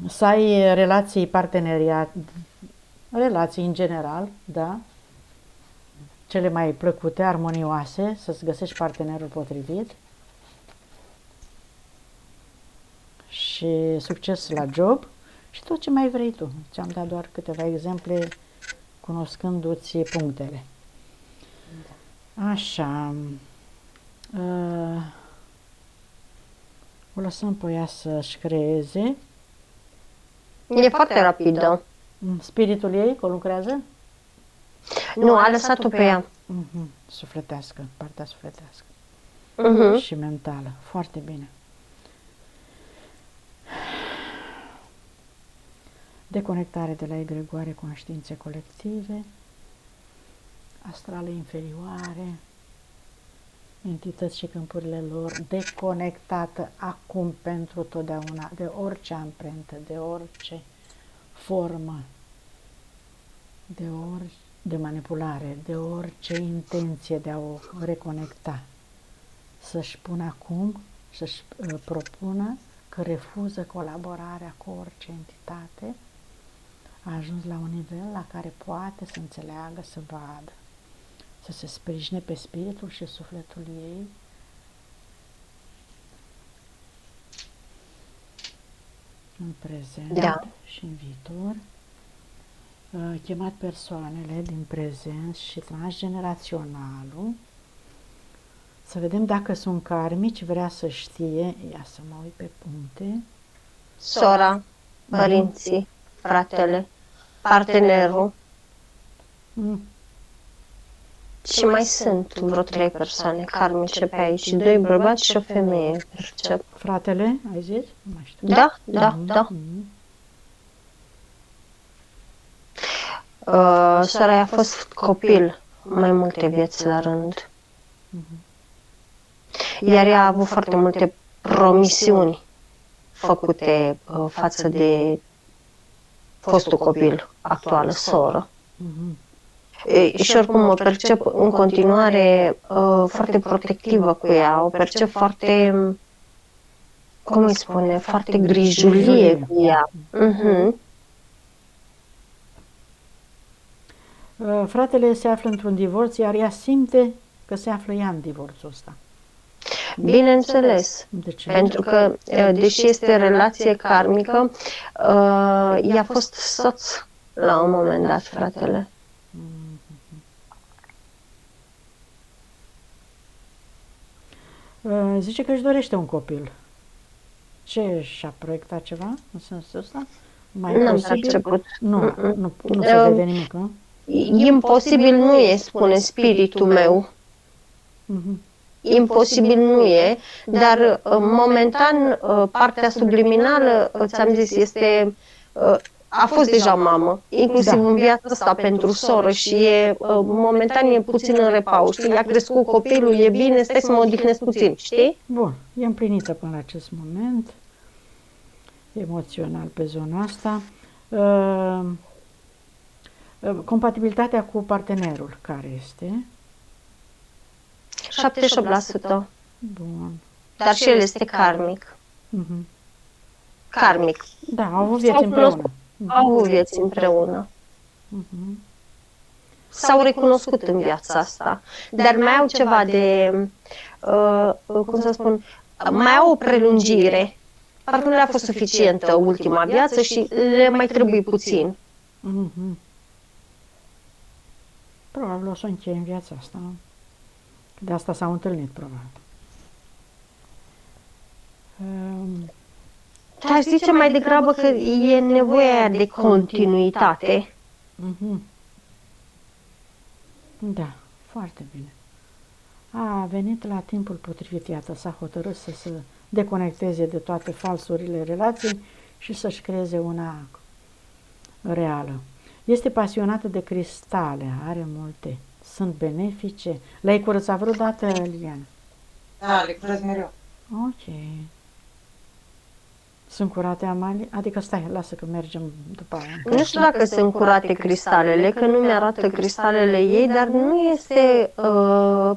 Să ai relații parteneriat, relații în general, da? Cele mai plăcute, armonioase, să-ți găsești partenerul potrivit. Și succes la job și tot ce mai vrei tu. Ți-am dat doar câteva exemple cunoscându-ți punctele. Așa. O lăsăm pe ea să-și creeze. E foarte rapidă. Spiritul ei lucrează? Nu, a lăsat-o pe ea. Sufletească, partea sufletească. Mhm. Și mentală. Foarte bine. Deconectare de la egregoare, conștiințe colective, astrale inferioare, entități și câmpurile lor, deconectată acum pentru totdeauna de orice amprentă, de orice formă, de manipulare, de orice intenție de a o reconecta. Să-și pună acum, să-și propună că refuză colaborarea cu orice entitate. A ajuns la un nivel la care poate să înțeleagă, să vadă, să se sprijine pe spiritul și sufletul ei, în prezent și în viitor, chemat persoanele din prezent și transgeneraționalul, să vedem dacă sunt karmici, vrea să știe, ia să mă uit pe puncte. Sora, părinții, fratele, partenerul. Și mai sunt vreo 3 persoane karmice pe aici, 2 bărbați și o femeie, percep. Fratele, ai zis? Nu mai știu. Da. Sora a fost copil mai multe vieți la rând. Iar ea a avut foarte multe promisiuni făcute față de fostul copil, actuală soră. Și oricum o percep în continuare foarte protectivă cu ea, o percep foarte, cum îi spune, foarte grijulie cu ea. Fratele se află într-un divorț, iar ea simte că se află ea în divorțul ăsta. Bineînțeles, De ce? pentru că, deși este relație karmică, i-a fost soț la un moment dat, fratele. Zice că își dorește un copil. Ce și-a proiectat ceva în sensul ăsta? Mai N-am posibil? perceput. Nu se vede nimic, nu? Imposibil nu e, spune spiritul meu. Imposibil nu e, dar momentan partea subliminală, ți-am zis, este... A fost deja mamă, inclusiv în viața asta pentru soră și momentan e puțin în repaus, știi? I-a crescut copilul, e bine, stai să mă odihnesc puțin, știi? Bun, e împlinită până la acest moment, emoțional pe zona asta. Compatibilitatea cu partenerul, care este? 78%. Bun. Dar și el este karmic. Karmic. Da, au avut vieți împreună. Au avut vieți împreună. S-au recunoscut în viața asta. Dar mai au ceva de, cum să spun, mai au o prelungire. Parcă nu le-a fost suficientă ultima viață și le mai trebuie puțin. Probabil o să încheie în viața asta. De asta s-au întâlnit, probabil. Aș zice mai degrabă că e nevoia de continuitate. Da, foarte bine. A venit la timpul potrivit, iată, s-a hotărât să se deconecteze de toate falsurile relații și să-și creeze una reală. Este pasionată de cristale, are multe. Sunt benefice. Le-ai curățat vreodată, Liliana? Da, le curăț mereu. Ok. Sunt curate, Amalie? Adică stai, lasă că mergem după aia. Nu știu dacă sunt curate cristalele, că nu mi-arată cristalele ei, dar nu este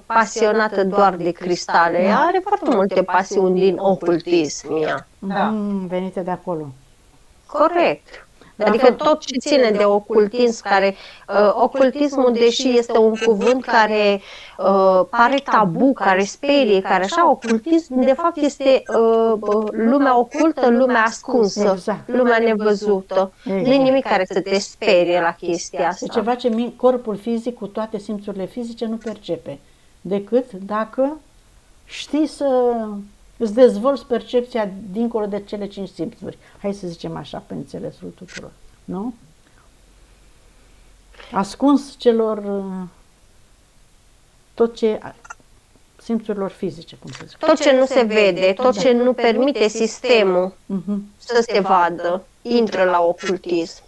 pasionată doar de cristale. Ea are foarte multe pasiuni din ocultism, ea. Da. Venite de acolo. Corect. Adică tot ce ține de ocultism, care ocultismul, deși este un cuvânt care pare tabu, care sperie, care așa, ocultism, de fapt este lumea ocultă, lumea ascunsă, Exact. lumea nevăzută. Exact. Nu e nimic care să te sperie la chestia E asta. ceva ce corpul fizic cu toate simțurile fizice nu percepe, decât dacă știi să îți dezvolți percepția dincolo de cele 5 simțuri. Hai să zicem așa, pe înțelesul tuturor. Nu? Ascuns celor tot ce simțurilor fizice, cum să zic. Tot ce nu se vede, tot ce nu permite sistemul să se vadă, intră la ocultism.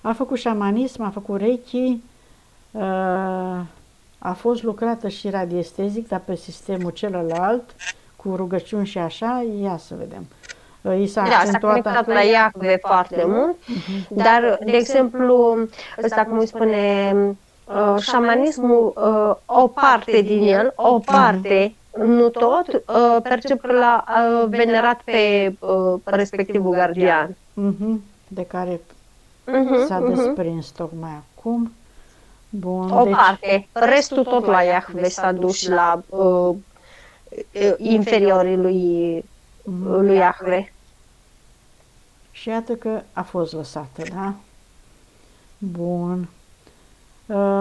A făcut șamanism, a făcut reiki, a fost lucrată și radiestezic, dar pe sistemul celălalt, cu rugăciuni și așa, ia să vedem. I s-a Da, s-a accentuat conectat la Iahve foarte mult, dar, de exemplu, ăsta, cum îi spune, șamanismul, o parte din el, o parte, nu tot, percep că l-a venerat pe respectivul gardian. de care s-a desprins tocmai acum. Bun, O parte, restul tot la Iahve s-a dus și la inferiorii lui Iahve. Și iată că a fost lăsată, da? Bun.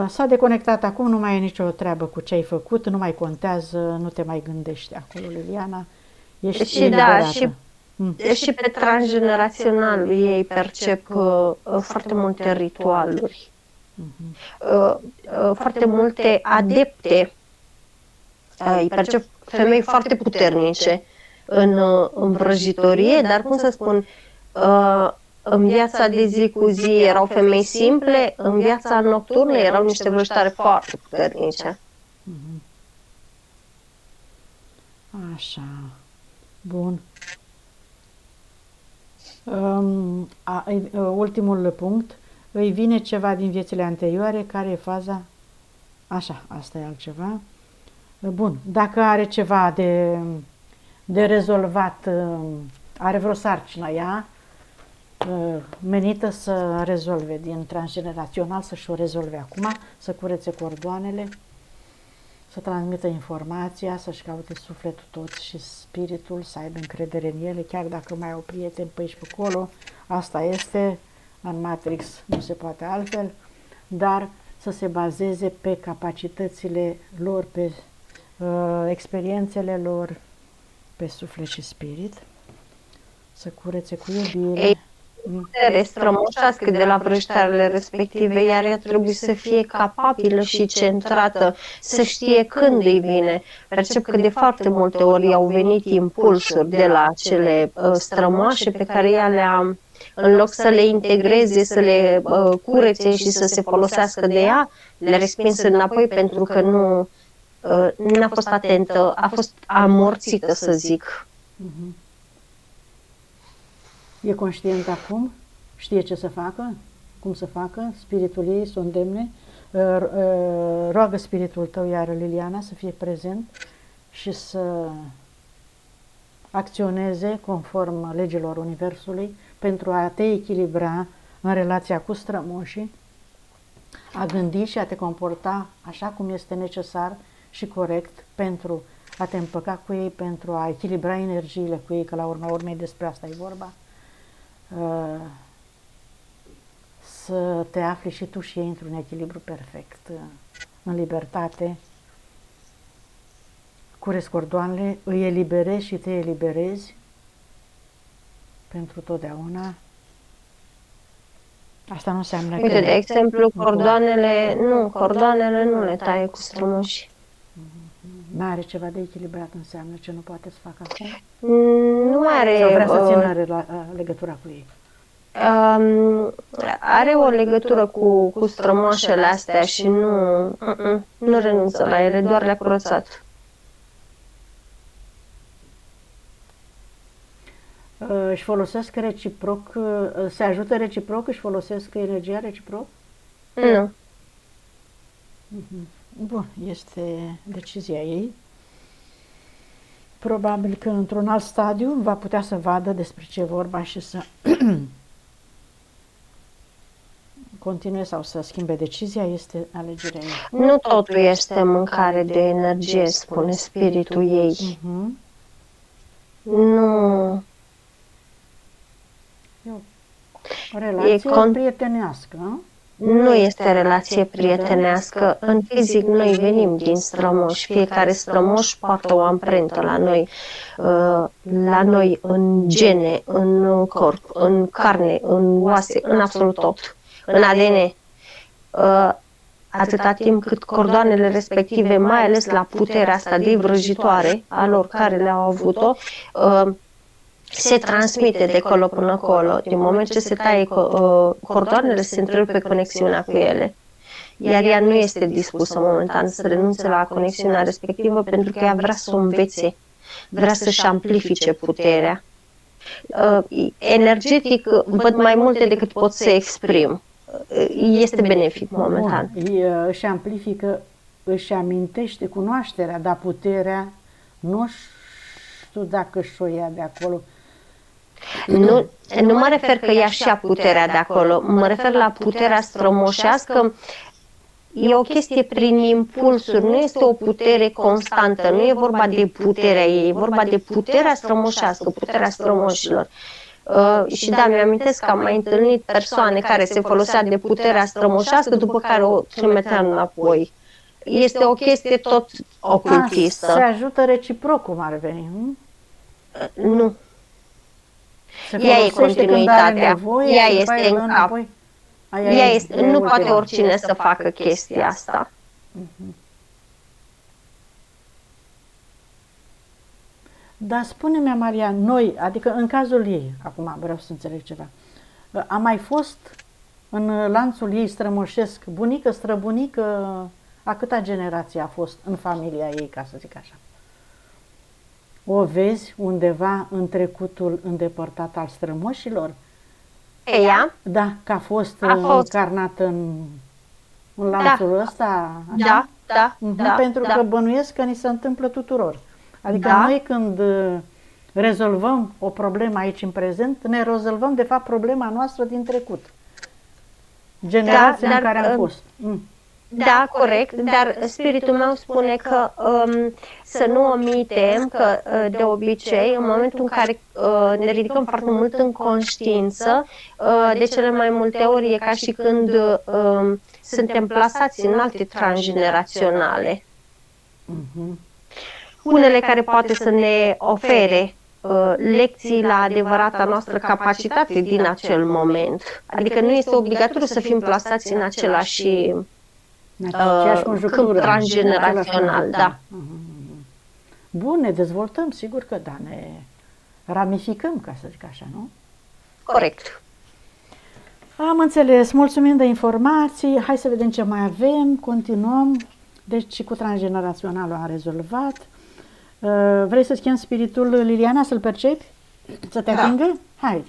S-a deconectat acum, nu mai e nicio treabă cu ce ai făcut, nu mai contează, nu te mai gândești acolo, Liliana. Ești Și eliberată. și pe transgenerațional ei percep foarte multe ritualuri, foarte multe adepte, îi percep femei foarte puternice în vrăjitorie, dar cum să spun, în viața de zi cu zi erau femei simple, în viața nocturnă erau niște vrăjitoare foarte puternice. Așa. Bun. Ultimul punct. Îi vine ceva din viețile anterioare, care e faza? Așa, asta e altceva. Bun. Dacă are ceva de rezolvat, are vreo sarcină ea, menită să rezolve din transgenerațional, să-și o rezolve acum, să curețe cordoanele, să transmită informația, să-și caute sufletul tot și spiritul, să aibă încredere în ele, chiar dacă mai au prieteni pe aici pe acolo. Asta este, în Matrix nu se poate altfel, dar să se bazeze pe capacitățile lor, pe experiențele lor, pe suflet și spirit, să curețe cu iubire. Putere strămoșească de la vrăjitoarele respective, iar ea trebuie să fie capabilă și centrată, să știe când îi vine. Percep că de foarte multe ori au venit impulsuri de la acele strămoașe pe care ea le-a, în loc să le integreze, să le curețe și să se folosească de ea, le-a respins înapoi pentru că nu a fost atentă, a fost amorțită, să zic. E conștient acum, știe ce să facă, cum să facă, spiritul ei să o îndemne, roagă spiritul tău, iară Liliana, să fie prezent și să acționeze conform legilor Universului pentru a te echilibra în relația cu strămoșii, a gândi și a te comporta așa cum este necesar și corect pentru a te împăca cu ei, pentru a echilibra energiile cu ei, că la urma urmei despre asta e vorba. Să te afli și tu și ei într-un echilibru perfect, în libertate, curezi cordoanele, îi eliberezi și te eliberezi pentru totdeauna. Asta nu înseamnă că... Uite, de exemplu, cordoanele nu le taie cu strămoși. N-are ceva de echilibrat, înseamnă ce nu poate să facă acum? Nu are... Sau vrea să țină legătura cu ei? Are o legătură cu strămoșele astea și nu renunță la ele, doar le-a curățat. Își folosesc reciproc, se ajută reciproc, își folosesc energia reciproc? Nu. Bun, este decizia ei. Probabil că într-un alt stadiu va putea să vadă despre ce e vorba și să continue sau să schimbe decizia, este alegerea ei. Nu totul este mâncare de energie, spune spiritul ei. Nu. E o relație prietenească, nu? Nu este relație prietenească. În fizic noi venim din strămoși. Fiecare strămoș poartă o amprentă la noi în gene, în corp, în carne, în oase, în absolut tot, în ADN. Atâta timp cât cordoanele respective, mai ales la puterea asta de vrăjitoare a lor care le-au avut-o, se transmite de acolo până acolo. Din moment ce se taie cordoanele, se întrerupe conexiunea cu ele. Iar ea nu este dispusă momentan să renunțe la conexiunea respectivă pentru că ea vrea să o învețe, vrea să-și amplifice puterea. Energetic văd mai multe decât pot să exprim. Este benefic momentan. Își amplifică, își amintește cunoașterea, dar puterea nu știu dacă și-o ia de acolo. Nu mă refer că ea și-a puterea de acolo, mă refer la puterea strămoșească. E o chestie prin impulsuri, nu este o putere constantă, nu e vorba de puterea ei, e vorba de puterea strămoșească, puterea strămoșilor. Și da, mi-amintesc că am mai întâlnit persoane care se folosea de puterea strămoșească, după care o trimiteam înapoi. Este o chestie tot ocultistă. Se ajută reciproc, cum ar veni, nu? Ea e continuitatea. Ea este în cap. Nu poate oricine să facă chestia asta. Dar spune-mi, Maria, noi, adică în cazul ei, acum vreau să înțeleg ceva, a mai fost în lanțul ei strămoșesc bunică, străbunică, a câta generație a fost în familia ei, ca să zic așa? O vezi undeva în trecutul îndepărtat al strămoșilor? Ea? Da, că a fost încarnată în lanțul ăsta? Așa? Da. Pentru că bănuiesc că ni se întâmplă tuturor. Adică noi când rezolvăm o problemă aici în prezent, ne rezolvăm de fapt problema noastră din trecut. Generația în care am fost. Da, corect, dar spiritul meu spune că să nu omitem că de obicei, în momentul în care ne ridicăm foarte mult în conștiință, de cele mai multe ori e ca și când suntem plasați în alte transgeneraționale. Unele care poate să ne ofere lecții la adevărata noastră capacitate din acel moment. Adică nu este obligatoriu să fim plasați în același câmp transgenerațional, da. Bun, ne dezvoltăm, sigur că da, ne ramificăm, ca să zic așa, nu? Corect. Am înțeles, mulțumim de informații, hai să vedem ce mai avem, continuăm. Deci cu transgeneraționalul am rezolvat. Vrei să schimbi spiritul, Liliana, să-l percepi? Să te atingă? Hai,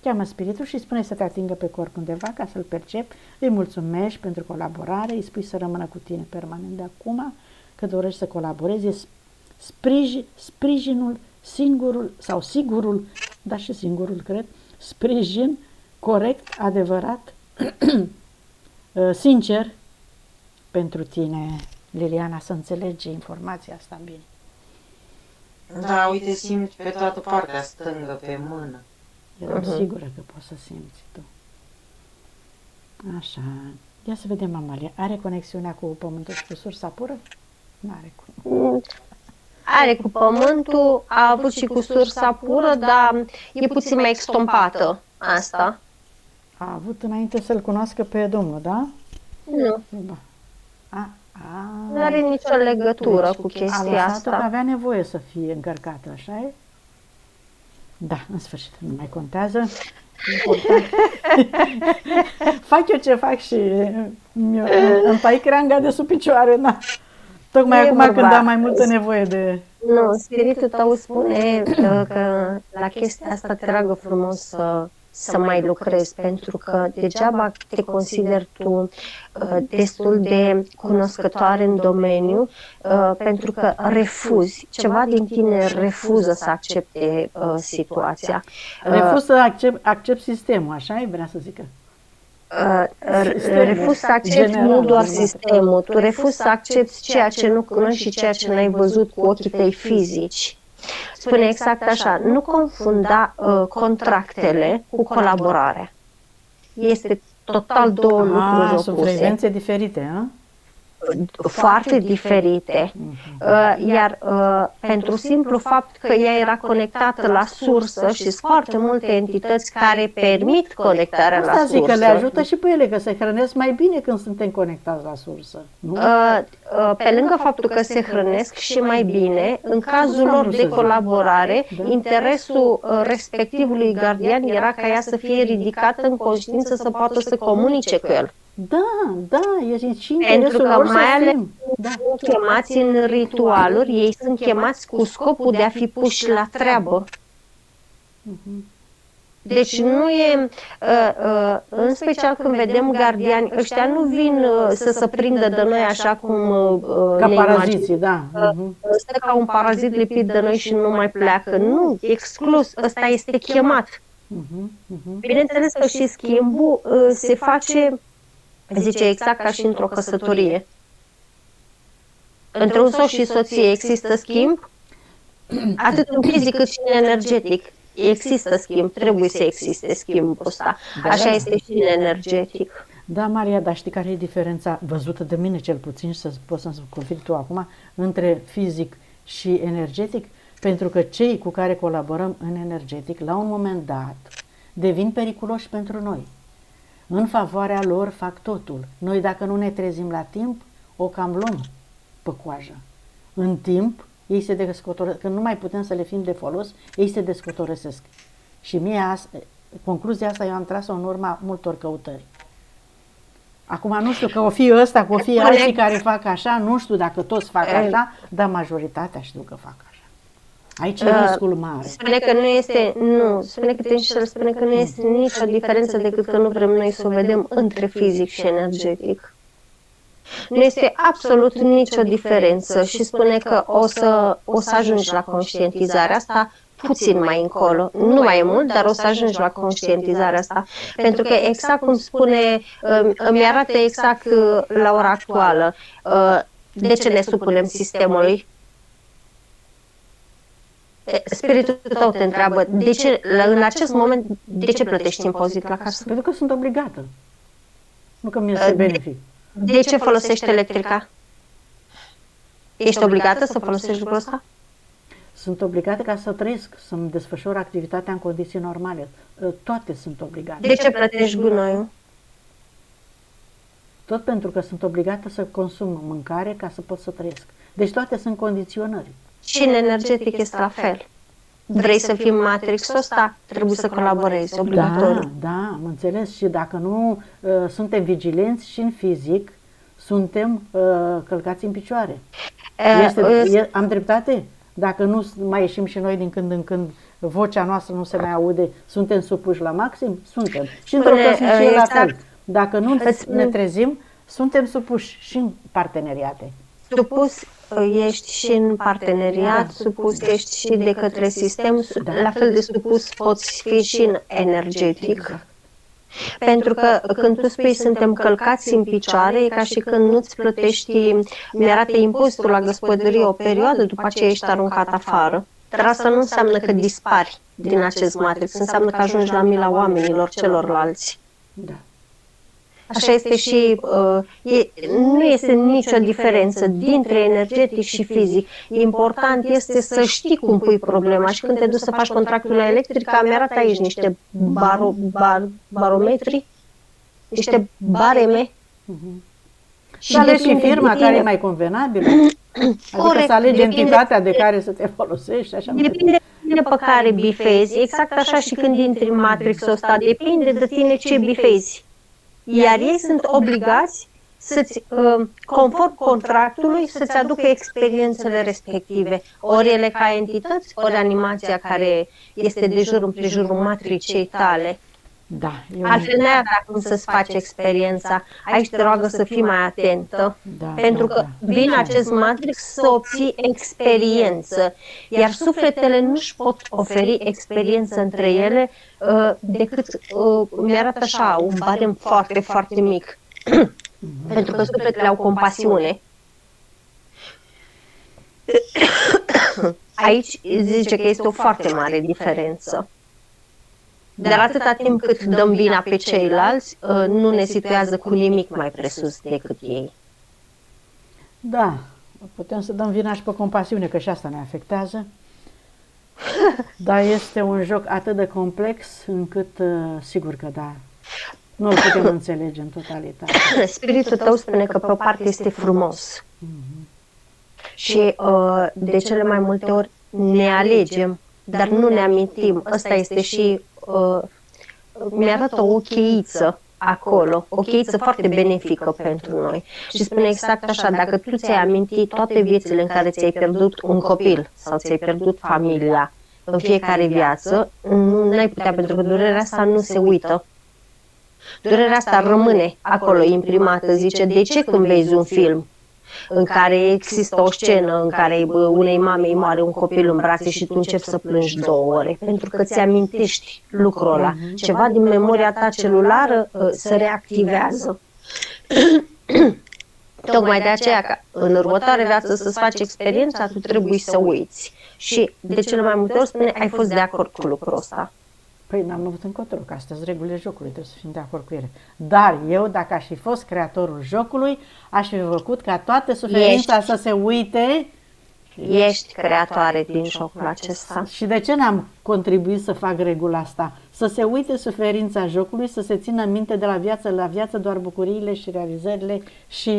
cheamă spiritul și spune să te atingă pe corp undeva ca să-l percepi. Îi mulțumești pentru colaborare, îi spui să rămână cu tine permanent de acum, că dorești să colaborezi. Sprijinul, singurul sau sigurul, da și singurul, cred, sprijin corect, adevărat, sincer pentru tine, Liliana, să înțelegi informația asta bine. Da, uite, simți pe toată partea stângă, pe mână. Eram sigură că poți să simți tu. Așa. Ia să vedem, Amalia. Are conexiunea cu pământul și cu sursa pură? Nu are cu... Are cu pământul, a avut și cu sursa pură, dar e puțin mai extompată asta. A avut înainte să-l cunoască pe Domnul, da? Nu. Nu are nicio legătură cu chestia asta. Că avea nevoie să fie încărcată, așa e? Da, în sfârșit, nu mai contează. Fac eu ce fac și îmi tai creanga de sub picioare, da. Tocmai Nu e acum vorba- când am mai multă nevoie de... Nu, spiritul tău spune că la chestia asta te roagă frumos să mai lucrezi, pentru că degeaba te consideri tu destul de cunoscătoare în domeniu, pentru că refuzi, ceva din tine refuză să accepte situația. Refuz să accept sistemul, așa e, vrea să zică. Sistemul refuzi să accepti general, nu doar normal. sistemul, tu refuzi să accepti ceea ce nu cunoști și ceea ce n-ai văzut cu ochii tăi fizici. Spune exact așa, nu confunda contractele cu colaborarea. Este total două lucruri Sunt opuse, frecvențe diferite, a? foarte diferite, iar pentru simplu fapt că ea era conectată la sursă și sunt foarte multe entități care permit conectarea la Asta sursă. zic că le ajută și pe ele, că se hrănesc mai bine când suntem conectați la sursă. Nu? Pe lângă faptul că se hrănesc și mai bine, în cazul lor de colaborare, interesul respectivului gardian era ca ea să fie ridicată în conștiință să poată să comunice cu el. Da, e și Pentru interesul că lor să mai ales fim. Da. sunt chemați în ritualuri, ei sunt chemați cu scopul de a fi puși la treabă. Deci nu e, în special când vedem gardiani, ăștia nu vin să se prindă de noi așa cum Ca ne paraziții, imaginăm. da. Stă ca un parazit lipit de noi și nu mai pleacă. Nu, exclus, ăsta este chemat. Bineînțeles că și schimbul se face, zice, exact ca și într-o căsătorie. Între un soț și soție există schimb, atât în fizic cât și în energetic. Există schimb, trebuie să existe schimbul ăsta. Așa este și în energetic. Da, Maria, dar știi care e diferența văzută de mine cel puțin și să poți să-mi confirmi tu acum între fizic și energetic? Pentru că cei cu care colaborăm în energetic, la un moment dat, devin periculoși pentru noi. În favoarea lor fac totul. Noi, dacă nu ne trezim la timp, o cam luăm pe coajă. În timp, ei se descotoresc, când nu mai putem să le fim de folos, ei se descotoresesc. Și mie, concluzia asta eu am tras-o în urma multor căutări. Acum nu știu că o fi ăsta, că o fi alții care fac așa, nu știu dacă toți fac așa, dar majoritatea știu că fac așa. Aici e riscul mare. Spune că nu este, spune că te înșel, spune că nu este nicio diferență decât că nu vrem noi să o vedem între fizic și energetic. Nu este absolut nicio diferență și spune că o să ajungi la conștientizarea asta puțin mai încolo. Nu mai e mult, dar o să ajungi la conștientizarea asta. Pentru că exact cum spune, îmi arată exact la ora actuală de ce ne supunem sistemului. Spiritul tău te întreabă, de ce, în acest moment, de ce plătești impozit la casă? Pentru că sunt obligată. Nu că mi este benefic. De ce folosești electrica? Ești obligată să folosești lucrul ăsta? Sunt obligate ca să trăiesc, să-mi desfășor activitatea în condiții normale. Toate sunt obligate. De ce plătești gunoiul? Tot pentru că sunt obligată să consum mâncare ca să pot să trăiesc. Deci toate sunt condiționări. Și în energetic este la fel. Vrei să fii Matrix-ul ăsta? Trebuie să colaborezi, obligatoriu. Da, am înțeles. Și dacă nu suntem vigilenți și în fizic, suntem călcați în picioare. Am dreptate? Dacă nu mai ieșim și noi din când în când, vocea noastră nu se mai aude, suntem supuși la maxim? Suntem. Și într-o căsnicie la fel. Dacă nu ne trezim, suntem supuși și în parteneriate. Supus ești și în parteneriat, supus ești și de către sistem, la fel de supus poți fi și în energetic. Pentru că când tu spui suntem călcați în picioare, e ca și când nu-ți plătești, mi-arată impozitul la gospodărie o perioadă, după aceea ești aruncat afară. Dar asta nu înseamnă că dispari din acest matrix, înseamnă că ajungi la mila oamenilor celorlalți. Da. Așa este și nu este nicio diferență dintre energetic și fizic. Important este să știi cum pui problema și când te duci să faci contractul la electrica, mi-arată aici niște barometri, niște bareme. Și alegi și firma care e mai convenabilă. Adică corect, să alegi entitatea de care să te folosești. Așa depinde de pe care bifezi. Exact așa și când intri în matrixul ăsta, depinde de tine ce bifezi. Iar ei sunt obligați să-ți, conform contractului, să-ți aducă experiențele respective, ori ele ca entități, ori animația care este de jur împrejurul matricei tale. Da, Altfel n-ai avea cum să-ți faci experiența. Aici te roagă să fii mai atentă, pentru că vine acest matrix să obții experiență, iar sufletele nu-și pot oferi experiență între ele decât mi-arată așa un barem foarte, foarte mic. Pentru că sufletele au compasiune. Aici zice că este o foarte mare diferență. Dar atâta timp cât dăm vina pe ceilalți, nu ne situează cu nimic mai presus decât ei. Da, putem să dăm vina și pe compasiune, că și asta ne afectează. Dar este un joc atât de complex încât, sigur că da, nu îl putem înțelege în totalitate. Spiritul tău spune că pe o parte este frumos. Și de cele mai multe ori ne alegem, dar nu ne amintim. Ăsta este și, mi-arată o cheiță acolo, o cheiță foarte benefică pentru noi. Și spune exact așa, dacă tu ți-ai amintit toate viețile în care ți-ai pierdut un copil sau ți-ai pierdut familia în fiecare viață, nu ai putea, pentru că durerea asta nu se uită. Durerea asta rămâne acolo imprimată. Zice, de ce când vezi un film în care există o scenă în care unei mame îi moare un copil în brațe și tu începi să plângi 2 ore? Pentru că ți amintești lucrul ăla. Ceva din memoria ta celulară se reactivează. Tocmai de aceea, ca în următoarea viață să-ți faci experiența, tu trebuie să uiți. Și de cele mai multe ori spune, ai fost de acord cu lucrul ăsta. Păi n-am avut încotro, că astea sunt regulile jocului, trebuie să fim de acord cu ele. Dar eu, dacă aș fi fost creatorul jocului, aș fi făcut ca toată suferința să se uite. Ești creatoare din jocul acesta. Și de ce n-am contribuit să fac regula asta? Să se uite suferința jocului, să se țină minte de la viață doar bucuriile și realizările și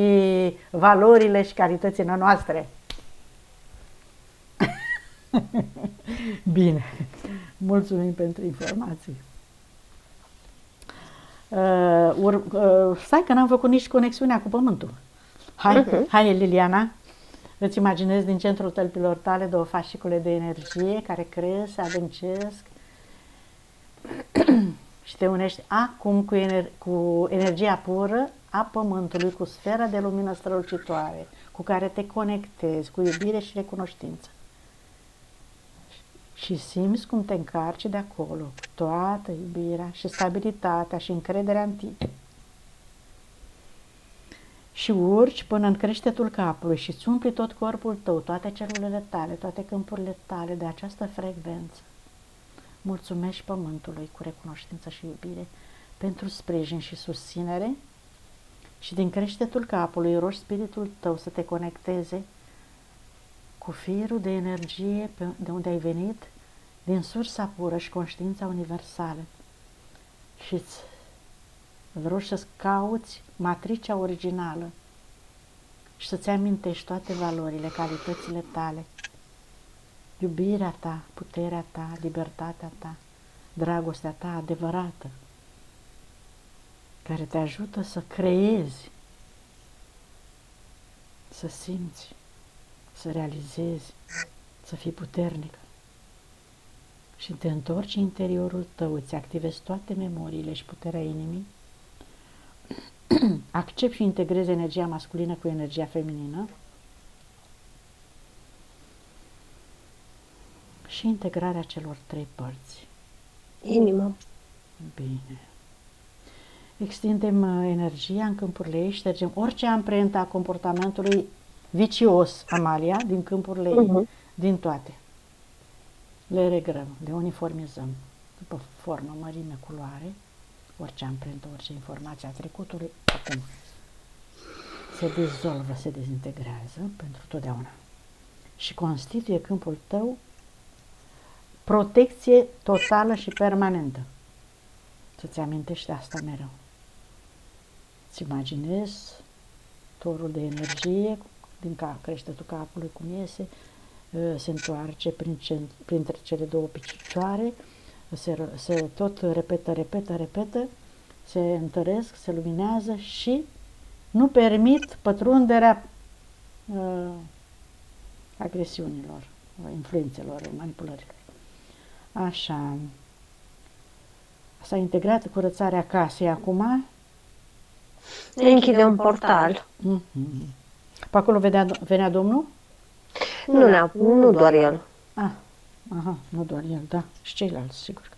valorile și calitățile noastre. Bine, mulțumim pentru informații. Stai că n-am făcut nici conexiunea cu Pământul. Hai, Liliana, îți imaginezi din centrul tălpilor tale 2 fascicule de energie care cresc, se adâncesc și te unești acum cu energia pură a Pământului, cu sfera de lumină strălucitoare, cu care te conectezi, cu iubire și recunoștință. Și simți cum te încarci de acolo, cu toată iubirea și stabilitatea și încrederea în tine. Și urci până în creștetul capului și îți umpli tot corpul tău, toate celulele tale, toate câmpurile tale de această frecvență. Mulțumești Pământului cu recunoștință și iubire pentru sprijin și susținere și din creștetul capului rogi spiritul tău să te conecteze cu firul de energie de unde ai venit, din sursa pură și conștiința universală. Și îți rogi să-ți cauți matricea originală și să-ți amintești toate valorile, calitățile tale, iubirea ta, puterea ta, libertatea ta, dragostea ta adevărată, care te ajută să creezi, să simți, să realizezi, să fii puternic. Și te întorci în interiorul tău, îți activezi toate memoriile și puterea inimii, accepti și integrezi energia masculină cu energia feminină și integrarea celor 3 părți. Inimă. Bine. Extindem energia în câmpurile ei, ștergem orice amprentă a comportamentului vicios, Amalia, din câmpurile ei, din toate. Le regrăm, le uniformizăm după formă, mărime, culoare, orice amprentă, orice informație a trecutului, acum se dizolvă, se dezintegrează pentru totdeauna și constituie câmpul tău protecție totală și permanentă. Să-ți amintești asta mereu. Îți imaginezi torul de energie din creștetul capului, cum iese, se întoarce printre cele 2 picioare, se tot repetă, se întăresc, se luminează și nu permit pătrunderea agresiunilor, influențelor, manipulărilor. Așa. S-a integrat curățarea casei acum. Închide un portal. Pe acolo venea Domnul? Nu doar el. Aha, nu doar el, da, și ceilalți, sigur.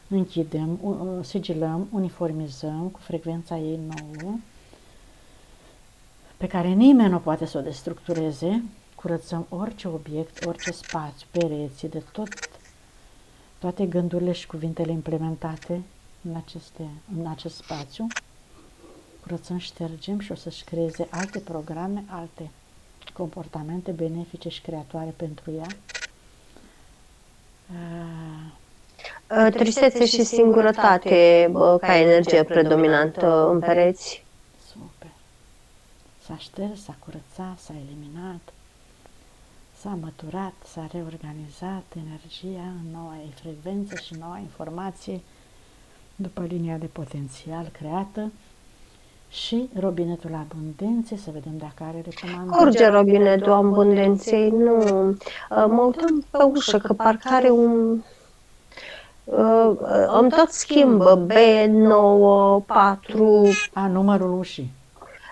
Închidem, sigilăm, uniformizăm cu frecvența ei nouă, pe care nimeni nu poate să o destructureze. Curățăm orice obiect, orice spațiu, pereții, de toate gândurile și cuvintele implementate în acest spațiu. Curățăm, ștergem și o să-și creeze alte programe, alte comportamente benefice și creatoare pentru ea. Tristețe și singurătate ca energie predominantă în pereți. Super. S-a șters, s-a curățat, s-a eliminat, s-a măturat, s-a reorganizat energia în noua ei frecvență și noua informație după linia de potențial creată. Și robinetul abundenței, să vedem dacă are recomandări. Curge robinetul abundenței, nu. Mă uitam pe ușă, că parcă are un... îmi tot schimbă B94. Numărul ușii.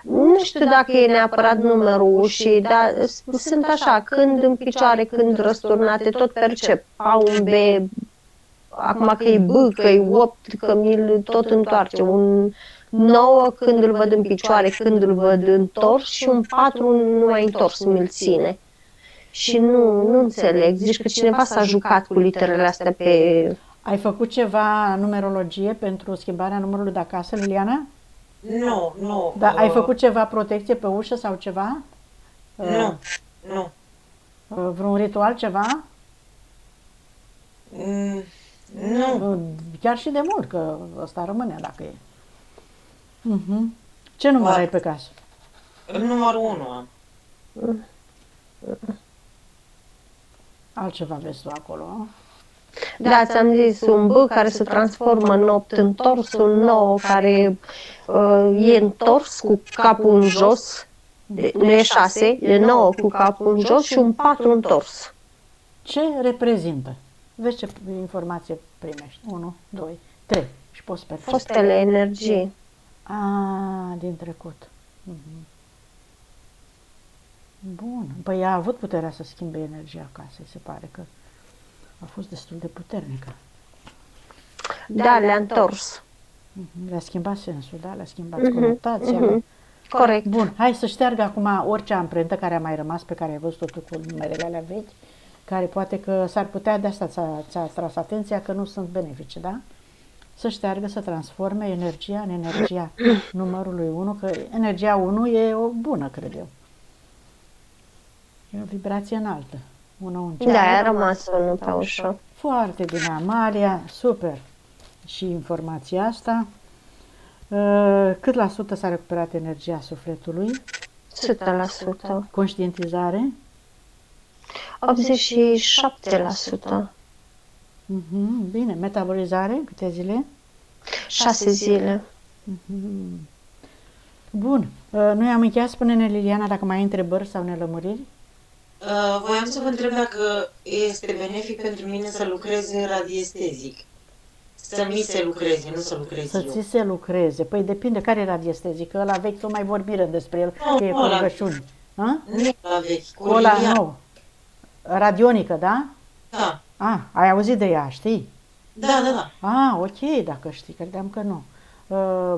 Nu știu dacă e neapărat numărul ușii, dar sunt așa, când în picioare, când răsturnate, tot percep. Au un B, acum că e B, că e 8, că mi-l tot întoarce. Un 9 când îl văd în picioare, când îl văd întors, și un 4 nu mai întors, mi-l ține. Și nu înțeleg. Zici că cineva s-a jucat cu literele astea pe... Ai făcut ceva numerologie pentru schimbarea numărului de acasă, Liliana? Nu. Da, ai făcut ceva protecție pe ușă sau ceva? Nu. Vreun ritual, ceva? Nu. Chiar și de mult, că ăsta rămâne dacă e. Ce număr ai pe casă? Numărul 1 am. Altceva vezi tu acolo? Da, ți-am zis, un B care se transformă în 8 întors, un 9 care e întors cu capul în jos, nu e 6, e 9 cu capul în jos, și un 4 întors. Ce reprezintă? Vezi ce informație primești. 1, 2, 3 și poți percepe. Fostele energii. Din trecut. Bun. Păi a avut puterea să schimbe energia casei, se pare că a fost destul de puternică. Da, le-a întors. Le-a schimbat sensul, da? Le-a schimbat conotația. Corect. Bun, hai să șteargă acum orice amprentă care a mai rămas, pe care ai văzut totul cu numerele alea vechi, care poate că s-ar putea, de asta ți-a tras atenția, că nu sunt benefice, da? Să șteargă, să transforme energia în energia numărului 1, că energia 1 e o bună, cred eu. E o vibrație înaltă. Da, a rămas unul pe ușă. Foarte bine, Amalia, super. Și informația asta. Cât la sută s-a recuperat energia sufletului? 100%. Conștientizare? 87%. Bine, metabolizare, câte zile? 6 zile. Bun, noi am încheiat, spune-ne, Liliana, dacă mai ai întrebări sau nelămuriri? Voiam să vă întreb dacă este benefic pentru mine să lucrez radiestezic. Să mi se lucreze, nu să lucrez eu. Să ți se lucreze. Păi depinde care e radiestezic, că ăla vechi tot mai vorbire despre el, că e cu rugăciuni. Nu la vechi, cu ăla nou. Radionică, da? Da. Ai auzit de ea, știi? Da. Ok, dacă știi, credeam că nu.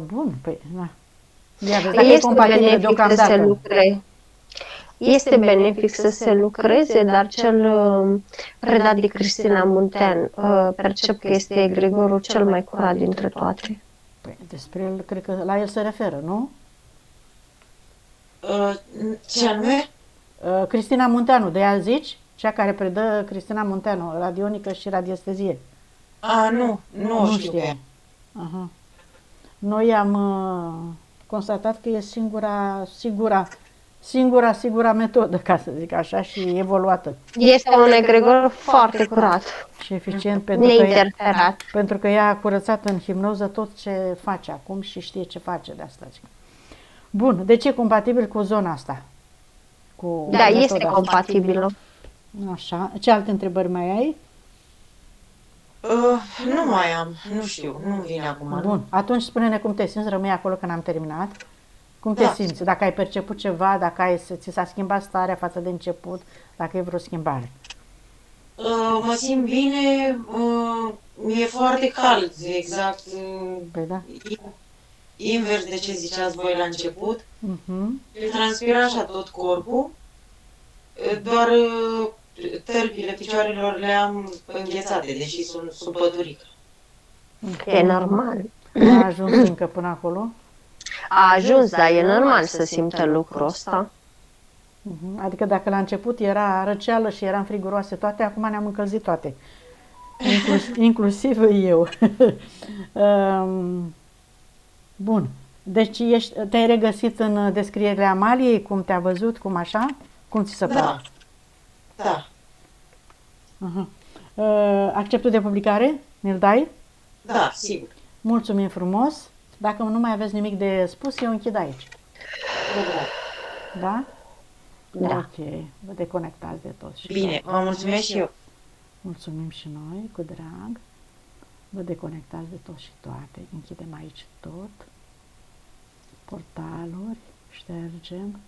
Bun, păi, na. Este benefic să se lucreze. Este benefic să se lucreze, dar cel predat de Cristina Muntean percep că este egregorul cel mai curat dintre toate. Păi, despre el, cred că la el se referă, nu? Ce anume? Cristina Munteanu, de ea zici? Cea care predă Cristina Munteanu, radionică și radiestezie. Nu știu. Noi am constatat că e singura metodă, ca să zic așa, și evoluată. Este un egregor foarte curat. Și eficient pentru că ea a curățat în hipnoză tot ce face acum și știe ce face, de asta zic. Bun, deci e compatibil cu zona asta. Cu Da, metoda este asta. compatibilă. Așa. Ce alte întrebări mai ai? Nu mai am, nu știu, nu vine acum. Bun, atunci spune-ne cum te simți, rămâi acolo când am terminat. Cum te Da. simți? Dacă ai perceput ceva, dacă ți s-a schimbat starea față de început, dacă e vreo schimbare. Mă simt bine, mi-e foarte cald, exact Păi da. invers de ce ziceați voi la început. Mhm. Transpiră așa tot corpul, doar tălpile picioarelor le am înghețate, deși sunt sub păturică. E normal. Nu a ajuns încă până acolo. A ajuns, dar e normal să simtă lucrul ăsta. Mhm. Adică dacă la început era răceală și eram friguroase toate, acum ne-am încălzit toate. Inclusiv eu. Bun. Deci te-ai regăsit în descrierile Amaliei, cum te-a văzut, cum așa? Cum ți se pare? Da, da, Aha. Acceptul de publicare? Mi-l dai? da, sigur. Mulțumim frumos. Dacă nu mai aveți nimic de spus, eu închid aici. Da? Da. Ok. Vă deconectați de tot. Și Bine, vă mulțumesc și eu. mulțumim și noi, cu drag. Vă deconectați de tot și toate. Închidem aici tot. Portaluri. Ștergem.